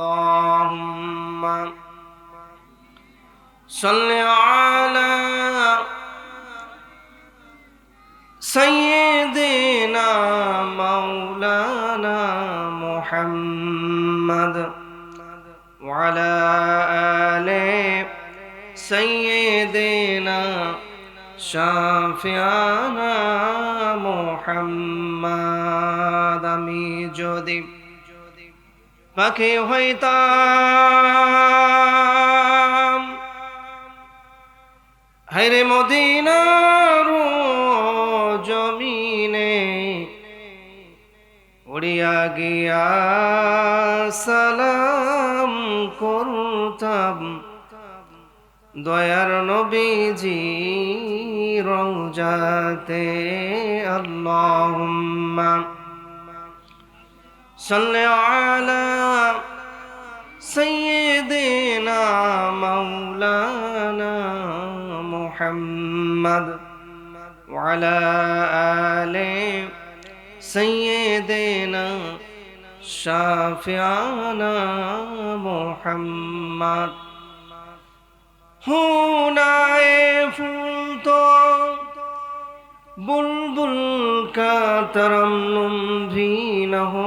اللهم صل على سيدنا مولانا محمد وعلى آل سيدنا شافعنا محمد আমি যদি পাখি হইতাম হায়রে মদিনার জমিনে উড়িয়া গিয়া সালাম করতাম দয়ার নবীজি রওজাতে আল্লাহুম্মা সাল্লি আলা সাইয়্যিদিনা মাওলানা মুহাম্মদ ওয়া আলা আলি সাইয়্যিদিনা শাফিআনা মুহাম্মদ हुनाए फूल तो बुलबुल का तरन्नुम भी न हो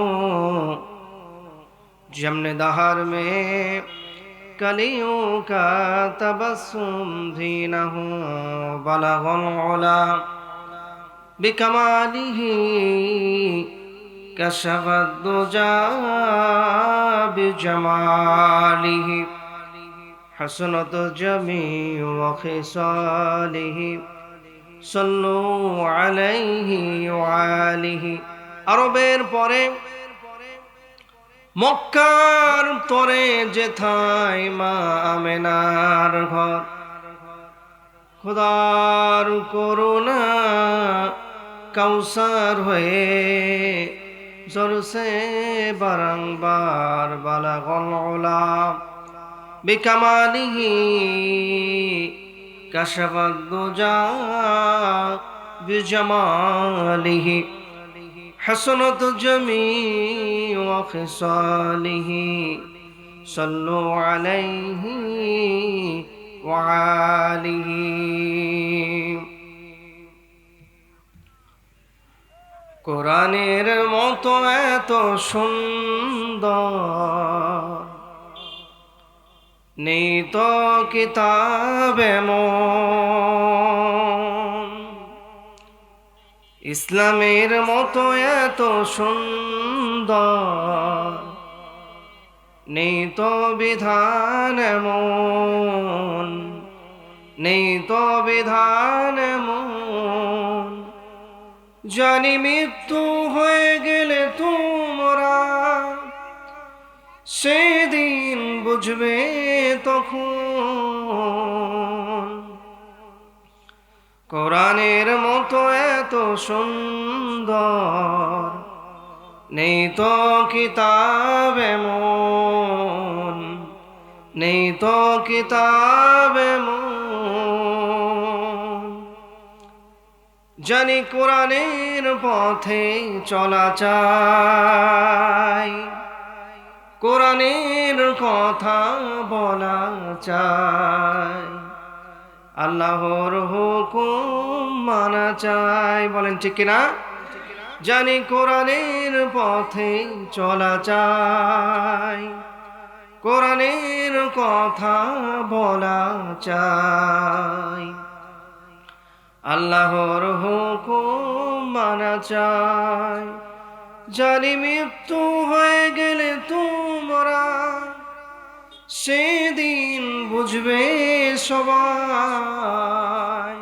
जमने दहर में कलियों का तबस्सुम भी न हो बलगुल उला बिकमालिही कशफत दुजा बिजमालिही حسنت جميع خصاله صلوا عليه وآله আরবের পরে মক্কার তরে যেথায় মা আমেনার ঘর খোদার করুণা কাউসার হয়ে জরসে বারংবার বালাগল উলা بكماله كشف الدجى بجماله حسنت جميع خصاله صلوا عليه وآله কোরআনের মতো এত সুন্দর নেই তো কিতাব এমন ইসলামের মতো এত সুন্দর নেই তো বিধান এমন নেই তো বিধান এমন জানি মৃত্যু হয়ে গেলে তোমরা সেদিন বুঝবে তখন কোরআনের মতো এত সুন্দর নেই তো কিতাব এমন নেই তো কিতাব এমন জানি কোরআনের পথে চলা চাই কোরআনের কথা বলা চাই আল্লাহর হুকুম মানা চাই বলেন ঠিক কিনা জানি কোরআনের পথে চলা চাই কোরআনের কথা বলা চাই আল্লাহর হুকুম মানা চাই জানি মৃত্যু হয়ে গেলে তোমরা সেদিন বুঝবে সবাই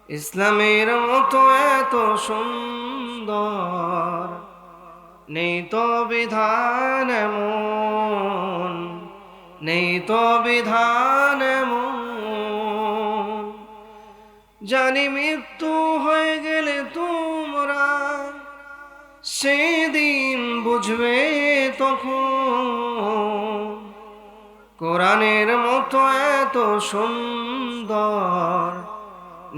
ইসলামের মতো এত সুন্দর নেই তো বিধান এমন নেই তো বিধান এমন জানি মৃত্যু হয়ে গেলে তোমরা সেদিন বুঝবে তখন কোরআনের মতো এত সুন্দর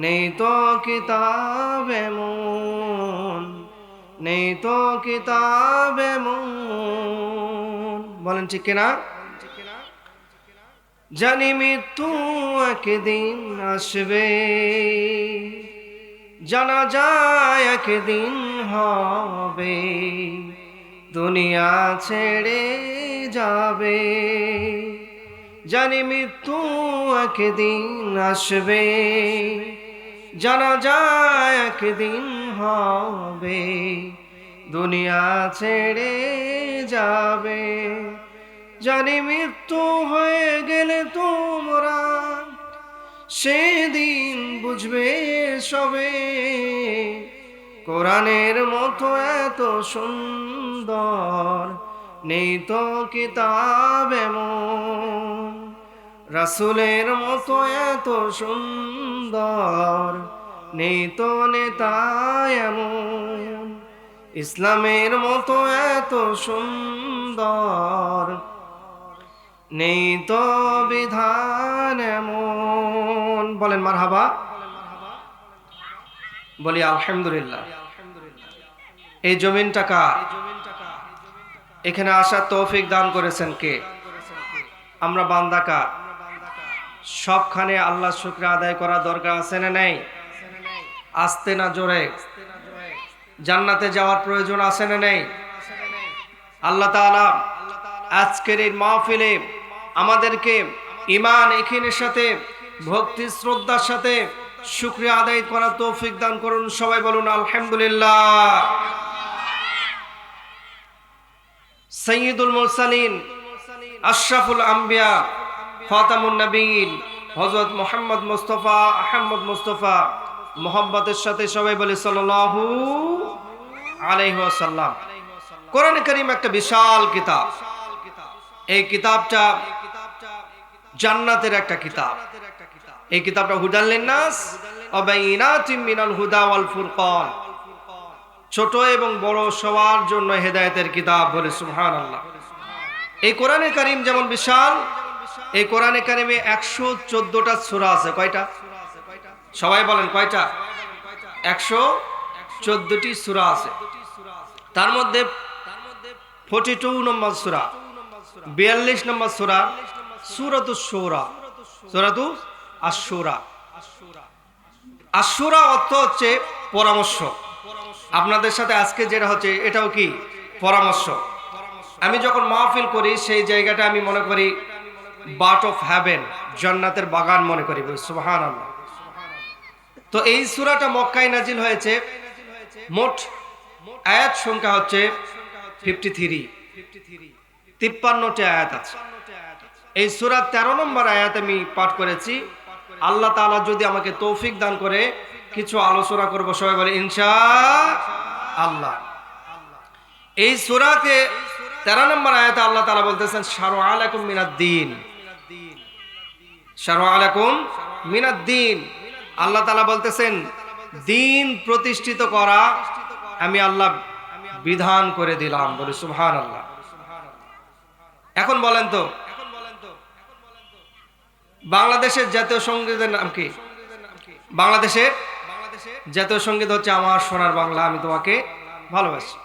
নেই তো কিতাব এমন নেই তো কিতাব এমন বলেন ঠিক কিনা? জানি মৃত্যু একদিন আসবে, জানা যায় একদিন হবে, দুনিয়া ছেড়ে যাবে। জানি মৃত্যু একদিন আসবে, জানা যায় একদিন হবে, দুনিয়া ছেড়ে যাবে। জানি মৃত্যু হয়ে গেলে তোমরা সেদিন বুঝবে সবে, কোরআনের মতো এত সুন্দর নেই তো কিতাব এমন, রাসূলের মতো এত সুন্দর নেই তো নেতা এমন, ইসলামের মতো এত সুন্দর নেই তো বিধান এমন। বলেন মারহাবা, বলি আলহামদুলিল্লাহ। এই জমিনটা কার? এখানে আসার তৌফিক দান করেছেন কে? আমরা বান্দা কার? সবখানে আল্লাহ শুকর আদায় করা দরকার আছে না নেই? আস্তে না জোরে? জান্নাতে যাওয়ার প্রয়োজন আছে না নেই? আল্লাহ তাআলা আজকের এই মাহফিলে আমাদেরকে ঈমান ইয়াকিনের সাথে ভক্তি শ্রদ্ধার সাথে শুকরিয়া আদায় করার তৌফিক দান করুন। সবাই বলুন আলহামদুলিল্লাহ। সাইয়্যিদুল মুরসালিন, আশরাফুল আম্বিয়া, খাতামুন নবীন হযরত মুহাম্মদ মুস্তাফা আহমদ মুস্তাফা মোহাম্মতের সাথে সবাই বলে সাল্লাল্লাহু আলাইহি ওয়াসাল্লাম। কোরআন কারীম একটা বিশাল কিতাব। এই কিতাবটা জান্নাতের একটা কিতাব। এই কিতাবটা হুদাল লিন্নাস ওয়া বাইয়িনাতিম মিনাল হুদা ওয়াল ফুরকান, ছোট এবং বড় সবার জন্য হেদায়েতের কিতাব। বলে সুবহানাল্লাহ। এই কোরআনে কারীম যেমন বিশাল, এই কোরআনে কারীমে 114টা সূরা আছে। কয়টা? সবাই বলেন কয়টা? 114টি সূরা আছে। তার মধ্যে 42 নম্বর সূরা, 42 নম্বর সূরা সূরাতুশ শুরা, সূরাতুশ আশ-শুরা। আশ-শুরা অর্থ হচ্ছে পরামর্শ। আপনাদের সাথে আজকে যেটা হচ্ছে এটাও কি পরামর্শ। আমি যখন মাহফিল করি সেই জায়গাটা আমি মনে করি বার্ট অফ হেভেন, জান্নাতের বাগান মনে করি। সুবহানাল্লাহ। তো এই সূরাটা মক্কায় নাজিল হয়েছে। মোট আয়াত সংখ্যা হচ্ছে 53, 53টি আয়াত আছে। এই সূরার 13 নম্বর আয়াত আমি পাঠ করেছি। আল্লাহ তাআলা যদি আমাকে তৌফিক দান করে কিছু আলোচনা করব, সবাই বলে ইনশাআল্লাহ। এই সূরাতে 13 নম্বর আয়াতে আল্লাহ তাআলা বলতেছেন শারআ লাকুম মিনাদ-দ্বীন, শারআ লাকুম মিনাদ-দ্বীন। আল্লাহ তাআলা বলতেছেন দ্বীন প্রতিষ্ঠিত করা আমি আল্লাহ বিধান করে দিলাম। বলে সুবহানাল্লাহ। এখন বলেন তো বাংলাদেশের জাতীয় সঙ্গীতের নাম কি? বাংলাদেশের জাতীয় সঙ্গীত হচ্ছে আমার সোনার বাংলা আমি তোমাকে ভালোবাসি।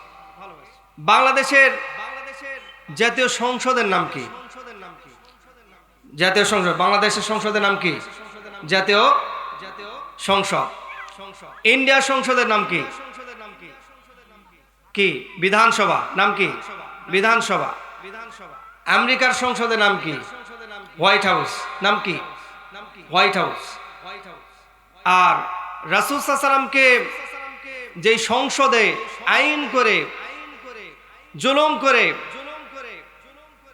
বাংলাদেশের জাতীয় সংসদের নাম কি? জাতীয় সংসদ। বাংলাদেশের সংসদের নাম কি? জাতীয় সংসদ। ইন্ডিয়ার সংসদের নাম কি? কি? বিধানসভা। নাম কি? বিধানসভা। আমেরিকার সংসদের নাম কি? White house. নাম কি? White house. আর রাসূল সাল্লাল্লাহু আলাইহি ওয়াসাল্লামকে যে সংসদে আইন করে জুলুম করে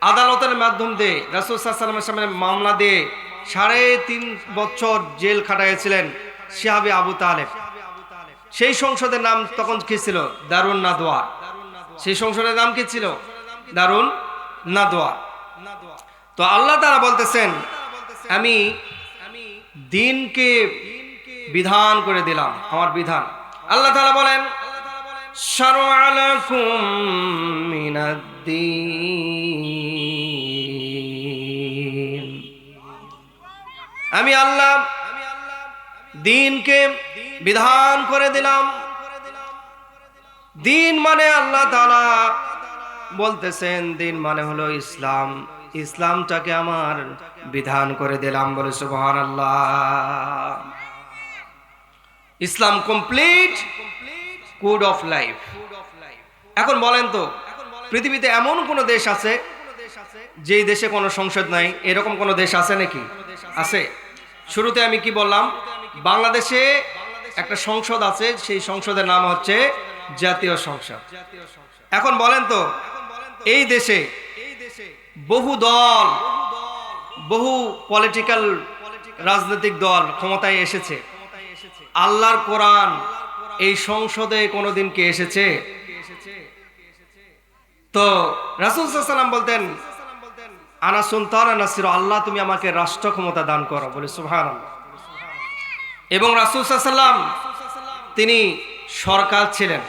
আদালতের মাধ্যম দিয়ে রাসূল সাল্লাল্লাহু আলাইহি ওয়াসাল্লামের সামনে মামলা দিয়ে 3.5 বছর জেল খাটাইছিলেন সাহাবী আবু তালেব। সেই সংসদের নাম তখন কি ছিল? দারুন নাদওয়া। সেই সংসদের নাম কি ছিল? দারুন নাদওয়া। তো আল্লাহ তাআলা বলতেছেন আমি দ্বীনকে বিধান করে দিলাম, আমার বিধান। আল্লাহ তাআলা বলেন শারআ লাকুম মিনাদ-দ্বীন, আমি আল্লাহ দ্বীনকে বিধান করে দিলাম। দ্বীন মানে আল্লাহ তাআলা বলতেছেন দিন মানে হলো ইসলাম, ইসলামটাকে আমার বিধান করে দিলাম, বলে সুবহানাল্লাহ। ইসলাম কমপ্লিট কোড অফ লাইফ। এখন বলেন তো, পৃথিবীতে এমন কোন দেশ আছে যেই দেশে কোনো সংসদ নাই? এরকম কোন দেশ আছে নাকি? আছে? শুরুতে আমি কি বললাম? বাংলাদেশে একটা সংসদ আছে, সেই সংসদের নাম হচ্ছে জাতীয় সংসদ। এখন বলেন তো, এই দেশে বহু দল, বহু পলিটিক্যাল রাজনৈতিক দল ক্ষমতায় এসেছে, আল্লাহর কোরআন এই সংসদে কোনোদিন কি এসেছে? তো রাসূল সাল্লাল্লাহু আলাইহি ওয়াসাল্লাম বলতেন, আনা সুলতান নাসির, আল্লাহ তুমি আমাকে রাষ্ট্র ক্ষমতা দান করো, বলে সুবহানাল্লাহ। এবং রাসূল সাল্লাল্লাহু আলাইহি ওয়াসাল্লাম তিনি সরকার ছিলেন।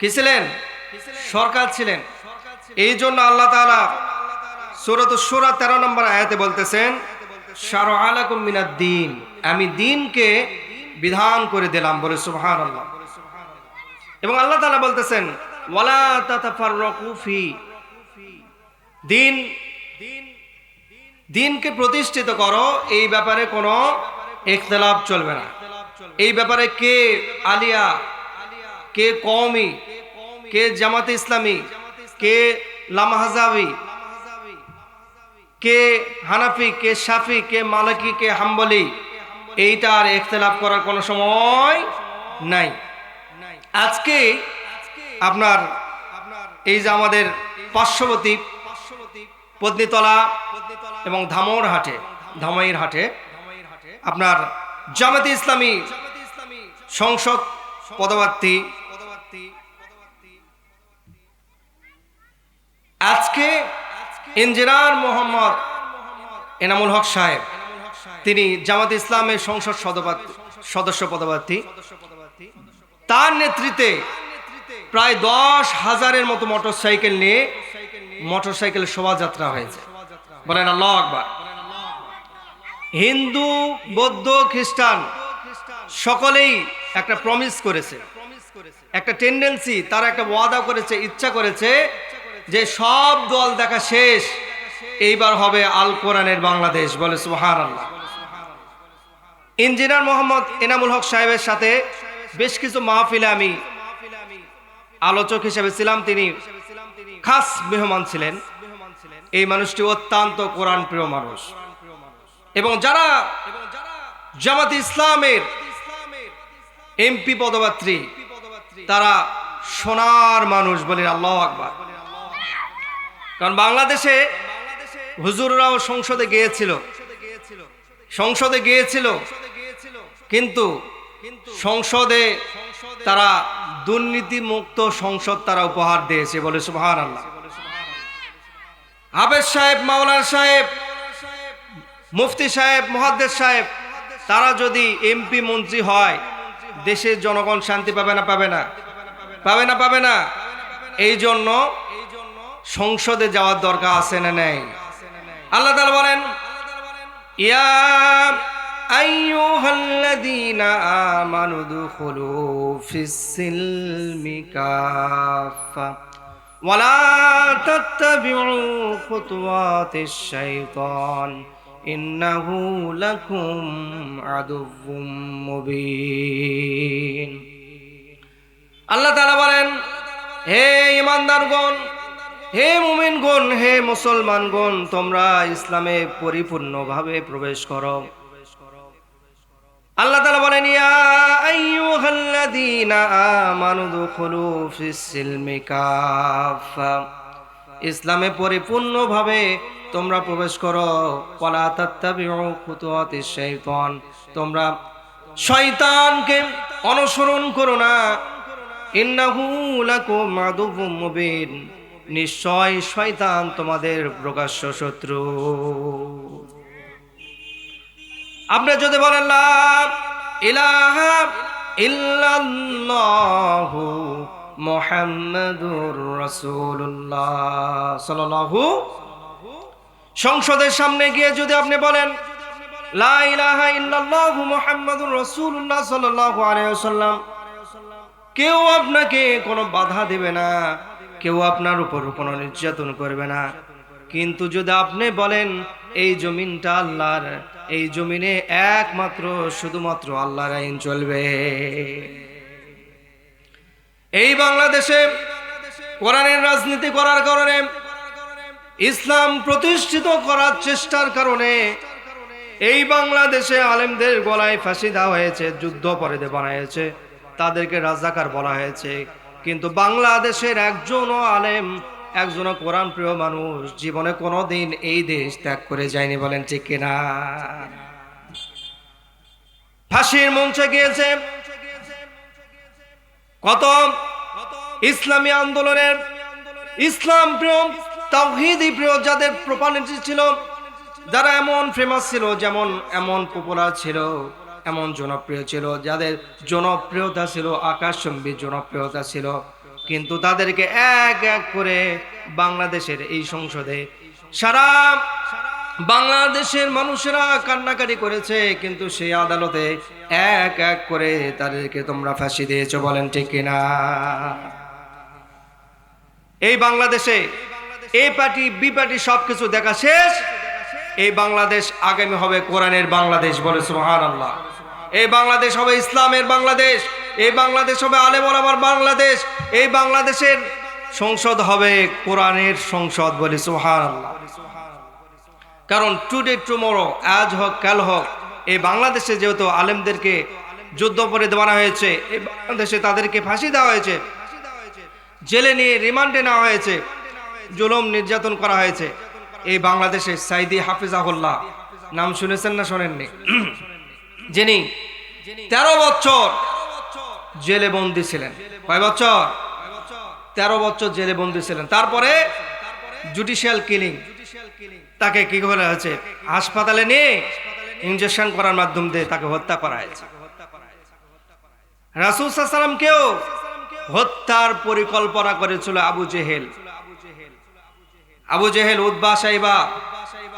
কি ছিলেন? সরকার ছিলেন। এই জন্য আল্লাহ তাআলা সূরাতুশ শূরা 13 নম্বর আয়াতে বলতেছেন, শারআ লাকুম মিনাদ-দীন, আমি দ্বীনকে বিধান করে দিলাম, বলে সুবহানাল্লাহ। এবং আল্লাহ তাআলা বলতেছেন, ওয়ালা তাতাফাররাকু ফি, দ্বীনকে প্রতিষ্ঠিত করো, এই ব্যাপারে কোনো ইখতিলাফ চলবে না। এই ব্যাপারে কে আলিয়া, কে কওমি, কে জামাতে ইসলামী, কে লামাহজাবি, কে হানাফি, কে শাফি, কে মালিকি, কে হাম্বলি, এইটার ইখতিলাফ করার কোনো সময় নাই। আজকে আপনার এই যে আমাদের পার্শ্ববর্তী পত্নীতলা এবং ধামইর হাটে আপনার জামাতে ইসলামী সংসদ পদপ্রার্থী আজকে ইঞ্জিনিয়ার মোহাম্মদ এনামুল হক সাহেব, তিনি জামাতে ইসলামের সংসদ সদস্য পদপ্রার্থী। তার নেতৃত্বে প্রায় 10,000-এর মতো মোটরসাইকেল নিয়ে মোটরসাইকেল শোভাযাত্রা হয়েছে, বলেন আল্লাহু আকবার। হিন্দু, বৌদ্ধ, খ্রিস্টান সকলেই একটা প্রমিস করেছে, একটা টেন্ডেন্সি, তারা একটা ওয়াদা করেছে, ইচ্ছা করেছে যে সব দল দেখা শেষ, এইবার হবে আল কোরআনের বাংলাদেশ, বলে সুবহানাল্লাহ। ইঞ্জিনিয়ার মোহাম্মদ এনামুল হক সাহেবের সাথে বেশ কিছু মাহফিলে আমি আলোচক হিসেবে ছিলাম, তিনি খাস মেহমান ছিলেন। এই মানুষটি অত্যন্ত কোরআন প্রিয় মানুষ, এবং যারা জামাতে ইসলামের এমপি পদপ্রার্থী তারা সোনার মানুষ, বলে আল্লাহু আকবার। কারণ বাংলাদেশে হুজুররাও সংসদে গিয়েছিল, কিন্তু সংসদে তারা দুর্নীতি মুক্ত সংসদ তারা উপহার দিয়েছে, বলে সুবহানাল্লাহ। হাফেজ সাহেব, মাওলানা সাহেব, মুফতি সাহেব, মুহাদ্দিস সাহেব, তারা যদি এমপি মন্ত্রী হয়, দেশের জনগণ শান্তি পাবে না? পাবে না। এই জন্য সংসদে যাওয়ার দরকার আছে না নাই? আল্লাহ তাআলা বলেন, ইয়া আইয়ুহাল্লাযীনা আমানু দুখুলু ফিস-সিলমি কাফা ওয়া লা তাত্তাবিউ খুতুওয়াতিশ শাইতান ইন্নাহু লাকুম আদুউম মুবিন। আল্লাহ তাআলা বলেন, হে ঈমানদারগণ, হে মুমিনগণ, হে মুসলমানগণ, তোমরা ইসলামে পরিপূর্ণভাবে প্রবেশ করো। আল্লাহ তাআলা বলেন, ইয়া আইয়ুহাল্লাযীনা আমানু দুখুলু ফিস-সিলমি কাফা, ইসলামে পরিপূর্ণভাবে তোমরা প্রবেশ করো। ওয়ালা তাত্তাবিউ খুতুওয়াতিশ শাইতান, তোমরা শয়তানকে অনুসরণ করো না। ইন্নাহু লাকুম আদুউম মুবিন, নিশ্চয় শয়তান তোমাদের প্রকাশ্য শত্রু। আপনি যদি বলেন লা ইলাহা ইল্লাল্লাহু মুহাম্মাদুর রাসূলুল্লাহ সাল্লাল্লাহু, সংসদের সামনে গিয়ে যদি আপনি বলেন লা ইলাহা ইল্লাল্লাহু মুহাম্মাদুর রাসূলুল্লাহ সাল্লাল্লাহু আলাইহি ওয়াসাল্লাম, কেউ আপনাকে কোনো বাধা দেবে না, কেউ আপনার উপর কোনো নির্যাতন করবে না। কিন্তু যদি আপনি বলেন এই জমিনটা আল্লাহর, এই জমিনে একমাত্র শুধুমাত্র আল্লাহর আইন চলবে। এই বাংলাদেশে কোরআনের রাজনীতি করার কারণে, ইসলাম প্রতিষ্ঠিত করার চেষ্টার কারণে এই বাংলাদেশে আলেমদের গলায় ফাঁসি দেওয়া হয়েছে, যুদ্ধাপরাধী বানা হয়েছে, তাদেরকে রাজাকার বলা হয়েছে। কিন্তু বাংলাদেশের একজনও আলেম, একজনও কোরআন প্রিয় মানুষ জীবনে কোনোদিন এই দেশ ত্যাগ করে যায়নি, বলেন ঠিক কিনা? ফাঁসির মঞ্চে গিয়েছে কত ইসলামী আন্দোলনের, ইসলাম প্রিয়, তাওহীদি প্রিয়, যাদের প্রপার্টি ছিল, যারা এমন ফেমাস ছিল, যেমন এমন পপুলার ছিল, এমন জনপ্রিয় ছিল, যাদের জনপ্রিয়তা ছিল আকাশচুম্বী জনপ্রিয়তা ছিল, কিন্তু তাদেরকে এক এক করে বাংলাদেশের এই সংসদে সারা বাংলাদেশের মানুষেরা কান্নাকাটি করেছে, কিন্তু সেই আদালতে এক এক করে তাদেরকে তোমরা ফাঁসি দিয়েছো, বলেন ঠিক কিনা? এই বাংলাদেশে এ পার্টি বি পার্টি সবকিছু দেখা শেষ। এই বাংলাদেশ আগামী হবে কোরআনের বাংলাদেশ, বলে সুবহানাল্লাহ। এই বাংলাদেশ হবে ইসলামের বাংলাদেশ, এই বাংলাদেশ হবে আলেম ওলামার বাংলাদেশ, এই বাংলাদেশের সংসদ হবে কোরআনের সংসদ, বলে সুবহানাল্লাহ। কারণ টুডে টুমরো, আজ হোক কাল হোক, এই বাংলাদেশে যেহেতু আলেমদেরকে যুদ্ধাপরাধী বানা হয়েছে, এই বাংলাদেশে তাদেরকে ফাঁসি দেওয়া হয়েছে, জেলে নিয়ে রিমান্ডে নেওয়া হয়েছে, জুলুম নির্যাতন করা হয়েছে। এই বাংলাদেশে সাইদি হাফিজাহুল্লাহ নাম শুনেছেন না শোনেননি? যিনি 13 বছর জেলে বন্দী ছিলেন। কয় বছর? 13 বছর জেলে বন্দী ছিলেন। তারপরে জুডিশিয়াল কিলিং, তাকে কি করা হয়েছে? হাসপাতালে নিয়ে ইনজেকশন করার মাধ্যম দিয়ে তাকে হত্যা করা হয়েছে। রাসূল সাল্লাল্লাহু আলাইহি ওয়াসাল্লামকেও হত্যার পরিকল্পনা করেছিল আবু জেহেল। আবু জেহেল, উতবা, সাইবা,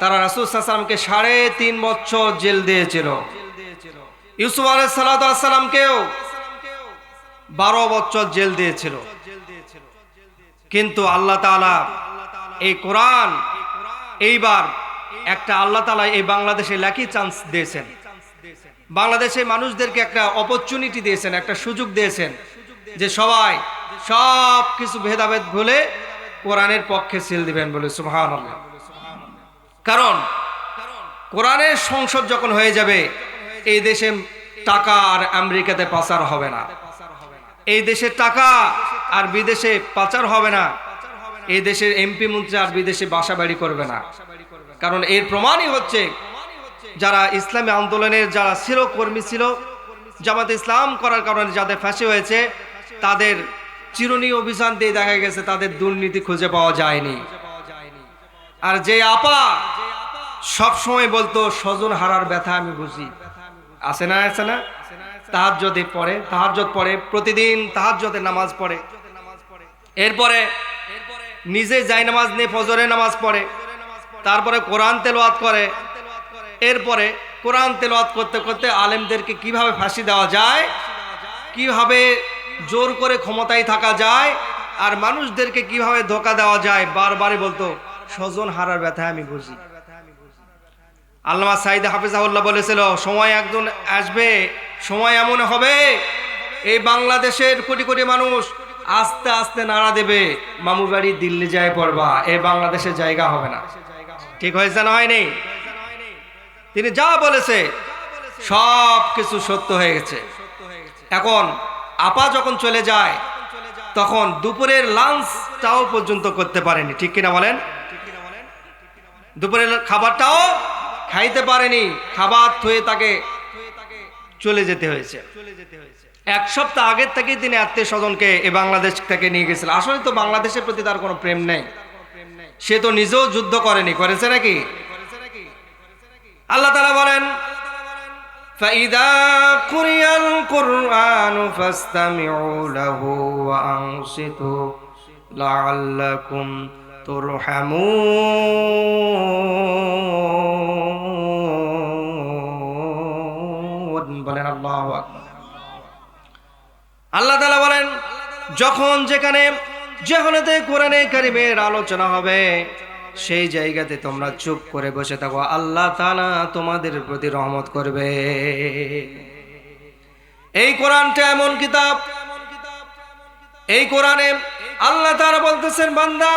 তারা রাসূল সাল্লাল্লাহু আলাইহি ওয়াসাল্লামকে 3.5 বছর জেল দিয়েছিল। ইউসুফ আলাইহিস সালামকেও 12 বছর জেল দিয়েছিল। কিন্তু আল্লাহ তাআলা এই কোরআন, এইবার একটা আল্লাহ তাআলা এই বাংলাদেশে লাকি চান্স দিয়েছেন, বাংলাদেশের মানুষদেরকে একটা অপরচুনিটি দিয়েছেন, একটা সুযোগ দিয়েছেন যে সবাই সব কিছু ভেদাভেদ ভুলে কোরআনের পক্ষে সিল দিবেন, বলে সুবহানাল্লাহ। কারণ কোরআনের সংসদ যখন হয়ে যাবে, এই দেশে টাকা আর আমেরিকাতে পাচার হবে না, এই দেশের টাকা আর বিদেশে পাচার হবে না, এই দেশের এমপি মন্ত্রী আর বিদেশে বাসা বাড়ি করবে না। কারণ এর প্রমাণই হচ্ছে যারা ইসলামী আন্দোলনের যারা ছিল, কর্মী ছিল, জামাতে ইসলাম করার কারণে যাদের ফাঁসি হয়েছে, তাদের চিরুনি অভিযান দিয়ে দেখা গেছে তাদের দুর্নীতি খুঁজে পাওয়া যায়নি। আর যে আপা সব সময় বলতো স্বজন হারার ব্যথা আমি বুঝি, আছে না? আছে না? তাহাজ্জুদে পড়ে, তাহাজ্জুদ পড়ে, প্রতিদিন তাহাজ্জুদের নামাজ পড়ে, এরপরে নিজে যায় নামাজ নিয়ে ফজরের নামাজ পড়ে, তারপরে কোরআন তেলাওয়াত করে, এরপরে কোরআন তেলাওয়াত করতে করতে আলেমদেরকে কিভাবে ফাঁসি দেওয়া যায়, কিভাবে জোর করে ক্ষমতায় থাকা যায়, আর মানুষদেরকে কিভাবে ধোঁকা দেওয়া যায়, বারবারই বলতো স্বজন হারার ব্যথা আমি বুঝি। আল্লামা সাইদ হাফিজাহুল্লাহ বলেছিল, সময় একজন আসবে, সময় এমন হবে এই বাংলাদেশের কোটি কোটি মানুষ আস্তে আস্তে নাড়া দেবে, মামু বাড়ি দিল্লি যায় পড়বা, এই বাংলাদেশের জায়গা হবে না। ঠিক হয়েছে না হয়নি? তিনি যা বলেছে সব কিছু সত্য হয়ে গেছে। এখন আপা যখন চলে যায়, তখন দুপুরের লাঞ্চটাও পর্যন্ত করতে পারেনি, ঠিক কিনা বলেন? দুপুরের খাবারটাও খাইতে পারেনি, খাবার থুয়ে তাকে চলে যেতে হয়েছে। 1 সপ্তাহ আগের থেকেই তিনি আত্মীয় স্বজনকে এই বাংলাদেশ থেকে নিয়ে গেছিল। আসলে তো বাংলাদেশের প্রতি তার কোনো প্রেম নেই, সে তো নিজেও যুদ্ধ করেনি, করেছে নাকি? আল্লাহ তাআলা বলেন, فَإِذَا قُرِئَ الْقُرْآنُ فَاسْتَمِعُوا لَهُ وَأَنصِتُوا لَعَلَّكُمْ তুরহামুন। বলেন আল্লাহু আকবার। আল্লাহ তাআলা বলেন, যখন যেখানে যেখানেতে কোরআনে কারিমের আলোচনা হবে সেই জায়গাতে তোমরা চুপ করে বসে থাকো, আল্লাহ তাআলা তোমাদের প্রতি রহমত করবে। এই কোরআনটা এমন কিতাব, এই কোরআনে আল্লাহ তাআলা বলতেছেন, বান্দা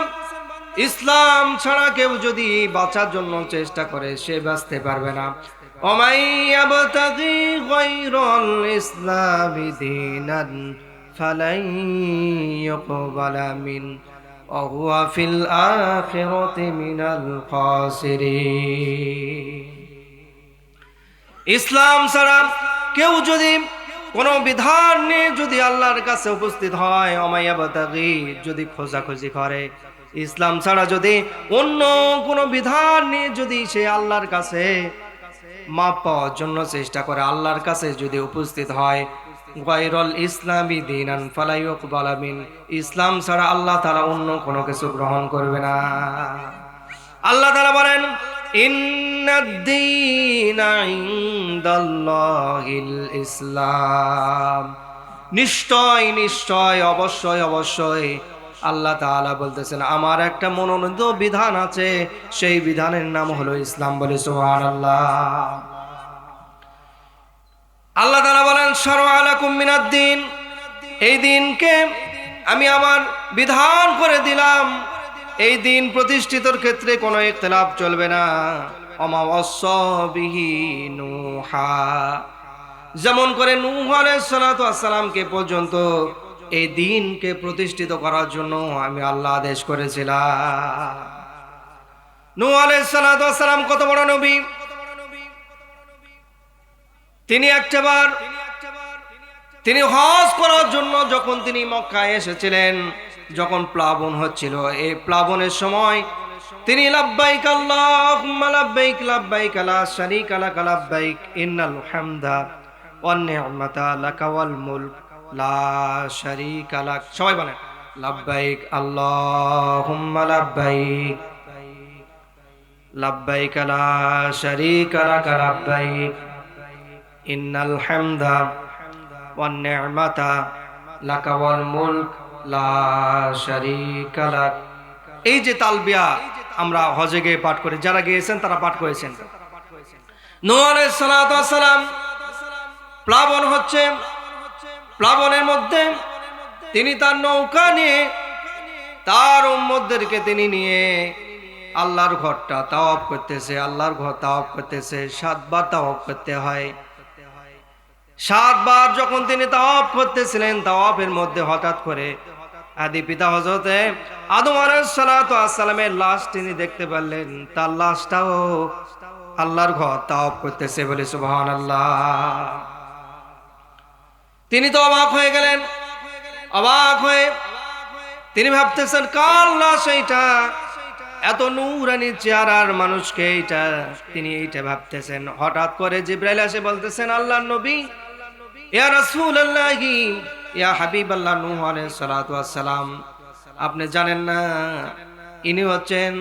ইসলাম ছাড়া কেউ যদি বাঁচার জন্য চেষ্টা করে সে বাঁচতে পারবে না। ওমাই ইয়াবতাগি গায়রাল ইসলামি দীনান ফালাই ইউকবালা মিন ওয়া হুয়া ফিল আখিরাতি মিনাল খাসিরিন। ইসলাম ছাড়া কেউ যদি কোনো বিধান নিয়ে যদি আল্লাহর কাছে উপস্থিত হয়, ওমাইয়াবতাগি যদি খোঁজাখুঁজি করে, ইসলাম ছাড়া যদি অন্য কোনো বিধান নিয়ে যদি সে আল্লাহর কাছে মাপ পাওয়ার জন্য চেষ্টা করে, আল্লাহর কাছে যদি উপস্থিত হয়, গায়রুল ইসলামি দীনান ফালা ইউকবালা মিন, ইসলাম ছাড়া আল্লাহ তাআলা অন্য কোনো কিছু গ্রহণ করবে না। আল্লাহ তাআলা বলেন, ইন্নাদ-দীনা ইনদাল্লাহিল ইসলাম, নিশ্চয় নিশ্চয় অবশ্যই অবশ্যই আল্লাহ তাআলা বলতেছেন আমার একটা মনোনীত বিধান আছে, সেই বিধানের নাম হলো ইসলাম। বলে সুবহানাল্লাহ। আল্লাহ তাআলা বলেন, শারআ লাকুম মিনাদ-দীন, এই দিনকে আমি আমার বিধান করে দিলাম, এই দিন প্রতিষ্ঠিতর ক্ষেত্রে কোনো ইখতিলাফ চলবে না। ওমা ওয়াসা বিহি নূহা, যেমন করে নূহ আলাইহিস সালাতু ওয়াস সালামকে পর্যন্ত এই দিনকে প্রতিষ্ঠিত করার জন্য আমি আল্লাহ আদেশ করেছিলাম। নূহ আলাইহিস সালাতু ওয়াস সালাম কত বড় নবী, তিনি একটাবার তিনি হজ করার জন্য যখন তিনি মক্কায় এসেছিলেন, যখন প্লাবন হচ্ছিল, এই প্লাবনের সময় তিনি লাব্বাইক আল্লাহুম্মা লাব্বাইক লাব্বাইক লা শারীকা লাকা লাব্বাইক ইন্নাল হামদা ওয়ান নি'মাতা লাকা ওয়াল মুলক লা শারীকা লাক, সবাই বলেন লাব্বাইক আল্লাহুম্মা লাব্বাইক লাব্বাইক লা শারীকা লাকা লাব্বাইক ইন্নাল হামদা ওয়ান নি'মাতা লাকা ওয়াল মুলক লা শারীকা লাক। এই যে তালবিয়া আমরা হজে গিয়ে পাঠ করি, যারা গিয়েছেন তারা পাঠ করেছেন। নূহ আলাইহিস সালাতু ওয়াস সালাম প্লাবন হচ্ছে, প্লাবনের মধ্যে তিনি তার নৌকা নিয়ে তার উম্মতদেরকে তিনি নিয়ে আল্লাহর ঘরটা তাওয়াফ করতেছে, আল্লাহর ঘর তাওয়াফ করতেছে, 7 বার তাওয়াফ করতে হয়। 7 বার যখন তিনি তাওয়াফ করতেছিলেন, তাওয়াফের মধ্যে হঠাৎ করে আদি পিতা হযরতে আদম আলাইহিস সালাতু ওয়াস সালামের লাশ তিনি দেখতে পারলেন, তার লাশটাও আল্লাহর ঘর তাওয়াফ করতেছে। বলে সুবহানাল্লাহ। তিনি তো অবাক হয়ে গেলেন, অবাক হয়ে তিনি ভাবতেছেন কার লাশ এইটা, এত নূরানি চেহারার মানুষকে এইটা, তিনি এইটা ভাবতেছেন। হঠাৎ করে জিবরাইল এসে বলতেছেন, আল্লাহর নবী, ইয়া রাসূলুল্লাহি ইয়া হাবিবাল্লাহ নূহ আলাইহিস সালাতু ওয়াস সালাম, আপনি জানেন না ইনি হচ্ছেন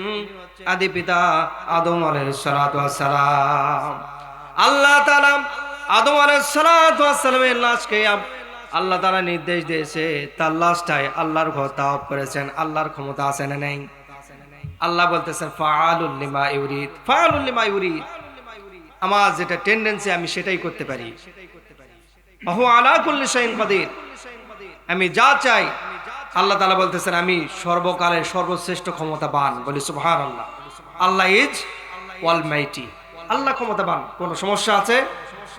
আদি পিতা আদম আলাইহিস সালাতু ওয়াস সালাম। আল্লাহ তাআলা আদম আলাইহিস সালাতু ওয়াস সালামের লাশকে আল্লাহ তাআলা নির্দেশ দিয়েছে, তার লাশটাই আল্লাহর ঘর তাওয়াফ করেছেন। আল্লাহর ক্ষমতা আছে না নেই? আল্লাহ বলতেছেন ফাআলুল লিমা ইউরিদ, ফাআলুল লিমা ইউরিদ, আমার যেটা টেন্ডেন্সি আমি সেটাই করতে পারি। ওয়া হুয়া আলা কুল্লি শাইইন কাদির, আমি যা চাই, আল্লাহ তাআলা বলতেছেন আমি সর্বকালের সর্বশ্রেষ্ঠ ক্ষমতাবান। বলি সুবহানাল্লাহ। আল্লাহ ইজ অলমাইটি, আল্লাহ ক্ষমতাবান। কোন সমস্যা আছে?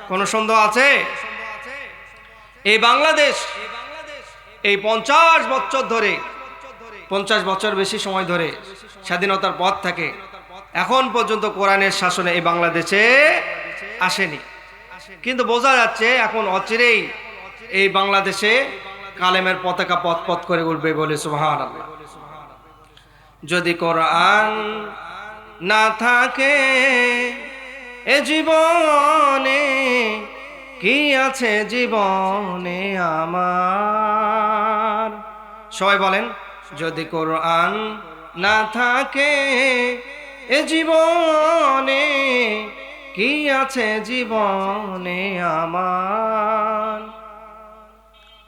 কোন সন্দেহ আছে? এই বাংলাদেশ এই 50 বছর ধরে, 50 বছর বেশি সময় ধরে স্বাধীনতার পর থেকে এখন পর্যন্ত কোরআনের শাসনে এই বাংলাদেশে আসেনি, কিন্তু বোঝা যাচ্ছে এখন অচিরেই এই বাংলাদেশে কালেমের পতাকা পথ পথ করে উঠবে। বলে সুবহানাল্লাহ। যদি কোরআন না থাকে এ জীবনে, কি আছে জীবনে আমার? সবাই বলেন, যদি কোরআন না থাকে এ জীবনে, কি আছে জীবনে আমার?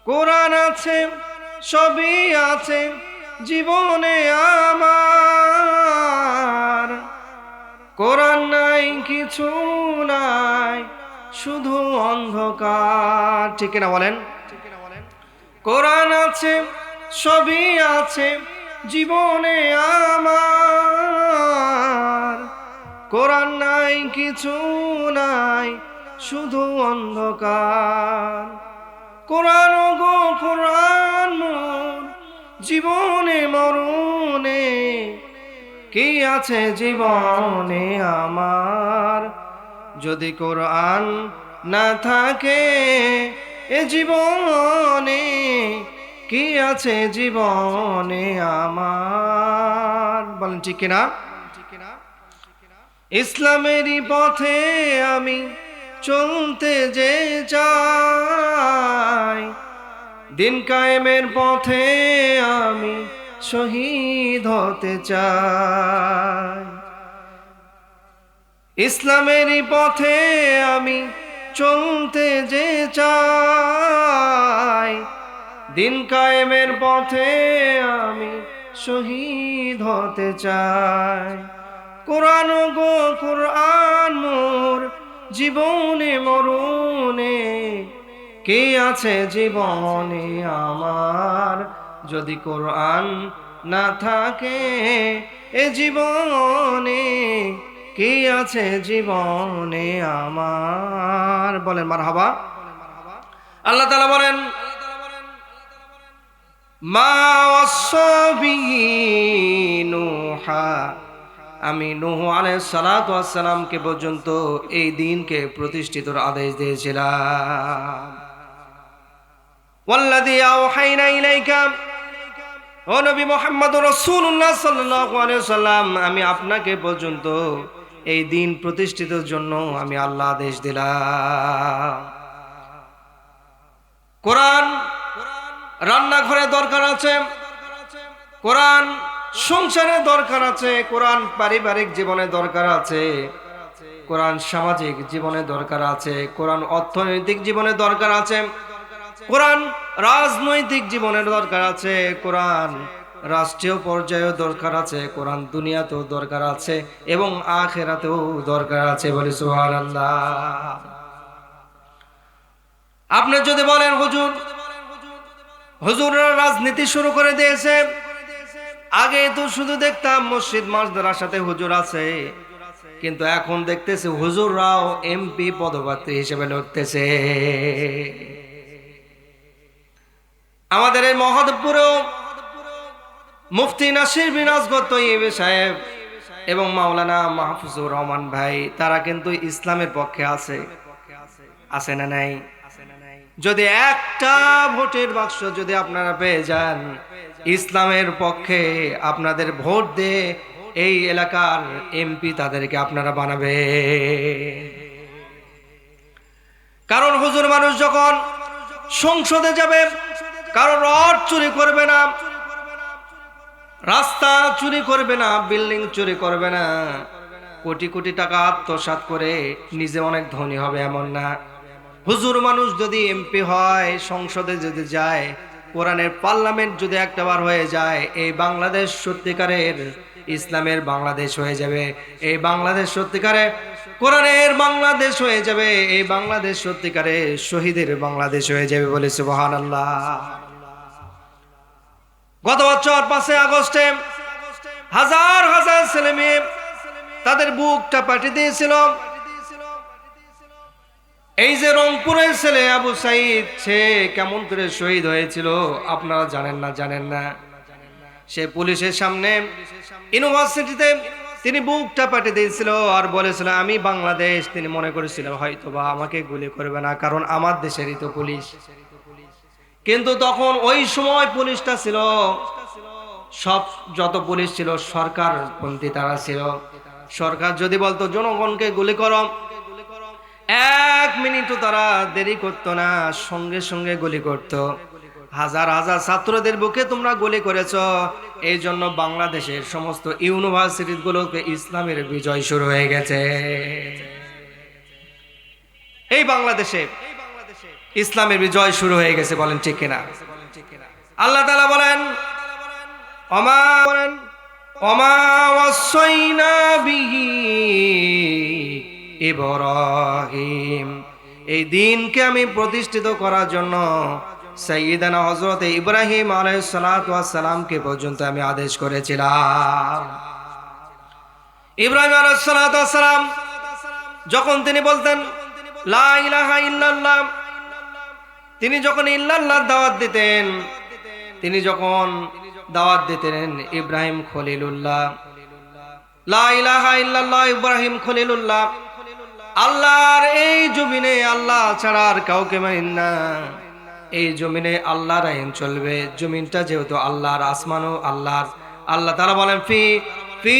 কোরআন আছে, সবই আছে, জীবনে আমার, কোরআন নাই কিছু নাই, শুধু অন্ধকার। ঠিক কিনা বলেন? কোরআন আছে, সবই আছে জীবনে আমার, কোরআন নাই কিছু নাই, শুধু অন্ধকার। কোরআন গো কোরআন মোর জীবনে মরণে, কি আছে জীবনে আমার, যদি কোরআন না থাকে এ জীবনে, কি আছে জীবনে আমার। বলেন ঠিক কিনা? ইসলামেরই পথে আমি চলতে যে চাই, দিন কায়েমের পথে আমি শহীদ হতে চাই। ইসলামেরই পথে আমি চলতে যে চাই, দিন কায়েমের পথে আমি শহীদ হতে চাই। কোরআন গো কোরআন মোর জীবনে মরণে, কে আছে জীবনে আমার, যদি কোরআন না থাকে এ জীবনে, কে আছে জীবনে আমার। বলেন মারহাবা। আল্লাহ তাআলা বলেন মা ওয়াসাবিহি নূহা, আমি নূহ আলাইহিস সালাতু ওয়াস সালামকে পর্যন্ত এই দ্বীনকে প্রতিষ্ঠিতর আদেশ দিয়েছিলাম। ওয়াল্লাযী আওহাইনা ইলাইকা, ও নবী মুহাম্মদুর রাসূলুল্লাহ সাল্লাল্লাহু আলাইহি ওয়াসাল্লাম, আমি আপনাকে পর্যন্ত এই দ্বীন প্রতিষ্ঠিতের জন্য আমি আল্লাহ আদেশ দিলাম। কোরআন রান্নাঘরে দরকার আছে, কোরআন সংসারে দরকার আছে, কোরআন পারিবারিক জীবনে দরকার আছে, কোরআন সামাজিক জীবনে দরকার আছে, কোরআন অর্থনৈতিক জীবনে দরকার আছে, কোরআন রাজনৈতিক জীবনের দরকার আছে, কোরআন রাষ্ট্রীয় পর্যায়েও দরকার আছে, কোরআন দুনিয়াতেও দরকার আছে এবং আখিরাতেও দরকার আছে। বলি সুবহানাল্লাহ। আপনি যদি বলেন হুজুর, হুজুররা রাজনীতি শুরু করে দিয়েছে, আগে তো শুধু দেখতাম মসজিদ মাদ্রাসাতে হুজুর আছে, কিন্তু এখন দেখতেছি হুজুররাও এমপি পদপ্রার্থী হিসেবে লড়তেছে। আমাদের এই মহদেবপুরেও মুফতি নাসির বিন আসগর তৈয়বী সাহেব এবং মাওলানা মাহফুজুর রহমান ভাই, তারা কিন্তু ইসলামের পক্ষে আছে, আছে না নাই? যদি একটা ভোটের বাক্স যদি আপনারা পেয়ে যান ইসলামের পক্ষে, আপনাদের ভোট দিয়ে এই এলাকার এমপি তাদেরকে আপনারা বানাবে। কারণ হুজুর মানুষ যখন সংসদে যাবে, কারো রড চুরি করবে না, রাস্তা চুরি করবে না, বিল্ডিং চুরি করবে না, কোটি কোটি টাকা আত্মসাৎ করে নিজে অনেক ধনী হবে এমন না। হুজুর মানুষ যদি এমপি হয়, সংসদে যদি যায়, কোরআনের পার্লামেন্ট যদি একটাবার হয়ে যায়, এই বাংলাদেশ সত্যিকারের ইসলামের বাংলাদেশ হয়ে যাবে, এই বাংলাদেশ সত্যিকারের কোরআনের বাংলাদেশ হয়ে যাবে, এই বাংলাদেশ সত্যিকারের শহীদের বাংলাদেশ হয়ে যাবে। বলে সুবহানাল্লাহ। গত বছর 5 আগস্টে হাজার হাজার ছেলে মেয়ে তাদের বুকটা পাঠিয়ে দিয়েছিল। এই যে রংপুরের ছেলে আবু সাইদ, সে কেমন করে শহীদ হয়েছিল আপনারা জানেন না? জানেন না? সে পুলিশের সামনে ইউনিভার্সিটিতে তিনি বুকটা পাঠিয়ে দিয়েছিল আর বলেছিল আমি বাংলাদেশ। তিনি মনে করেছিল হয়তো বা আমাকে গুলি করবে না, কারণ আমার দেশেরই তো পুলিশ। কিন্তু তখন ওই সময় পুলিশটা ছিল, সব যত পুলিশ ছিল সরকারপন্থী তারা ছিল। সরকার যদি বলতো জনগণকে গুলি করো, 1 মিনিটও তারা দেরি করতো না, সঙ্গে সঙ্গে গুলি করত। হাজার হাজার ছাত্রদের বুকে তোমরা গুলি করেছ, এই জন্য বাংলাদেশের সমস্ত ইউনিভার্সিটিগুলোতে ইসলামের বিজয় শুরু হয়ে গেছে। এই বাংলাদেশে ইসলামের বিজয় শুরু হয়ে গেছে। বলেন ঠিক কিনা? আল্লাহ তাআলা বলেন ওমা বলেন ওমা ওয়াসাইনা বিহি ইব্রাহিম, এই দিনকে আমি প্রতিষ্ঠিত করার জন্য সাইয়্যিদানা হযরত ইব্রাহিম আলাইহিস সালাতু ওয়াস সালামকে পর্যন্ত আমি আদেশ করেছিলাম। ইব্রাহিম আলাইহিস সালাতু ওয়াস সালাম যখন তিনি বলতেন লা ইলাহা ইল্লাল্লাহ, তিনি যখন ইল্লাল্লাহর দাওয়াত দিতেন, তিনি যখন দাওয়াত দিতেন ইব্রাহিম খলিলুল্লাহ, লা ইলাহা ইল্লাল্লাহ ইব্রাহিম খলিলুল্লাহ, আল্লাহর এই জমিনে আল্লাহ ছাড়া আর কাউকে মানেন না, এই জমিনে আল্লাহর আইন চলবে, জমিনটা যেহেতু আল্লাহর, আসমানও আল্লাহর। আল্লাহ তাআলা বলেন ফি ফি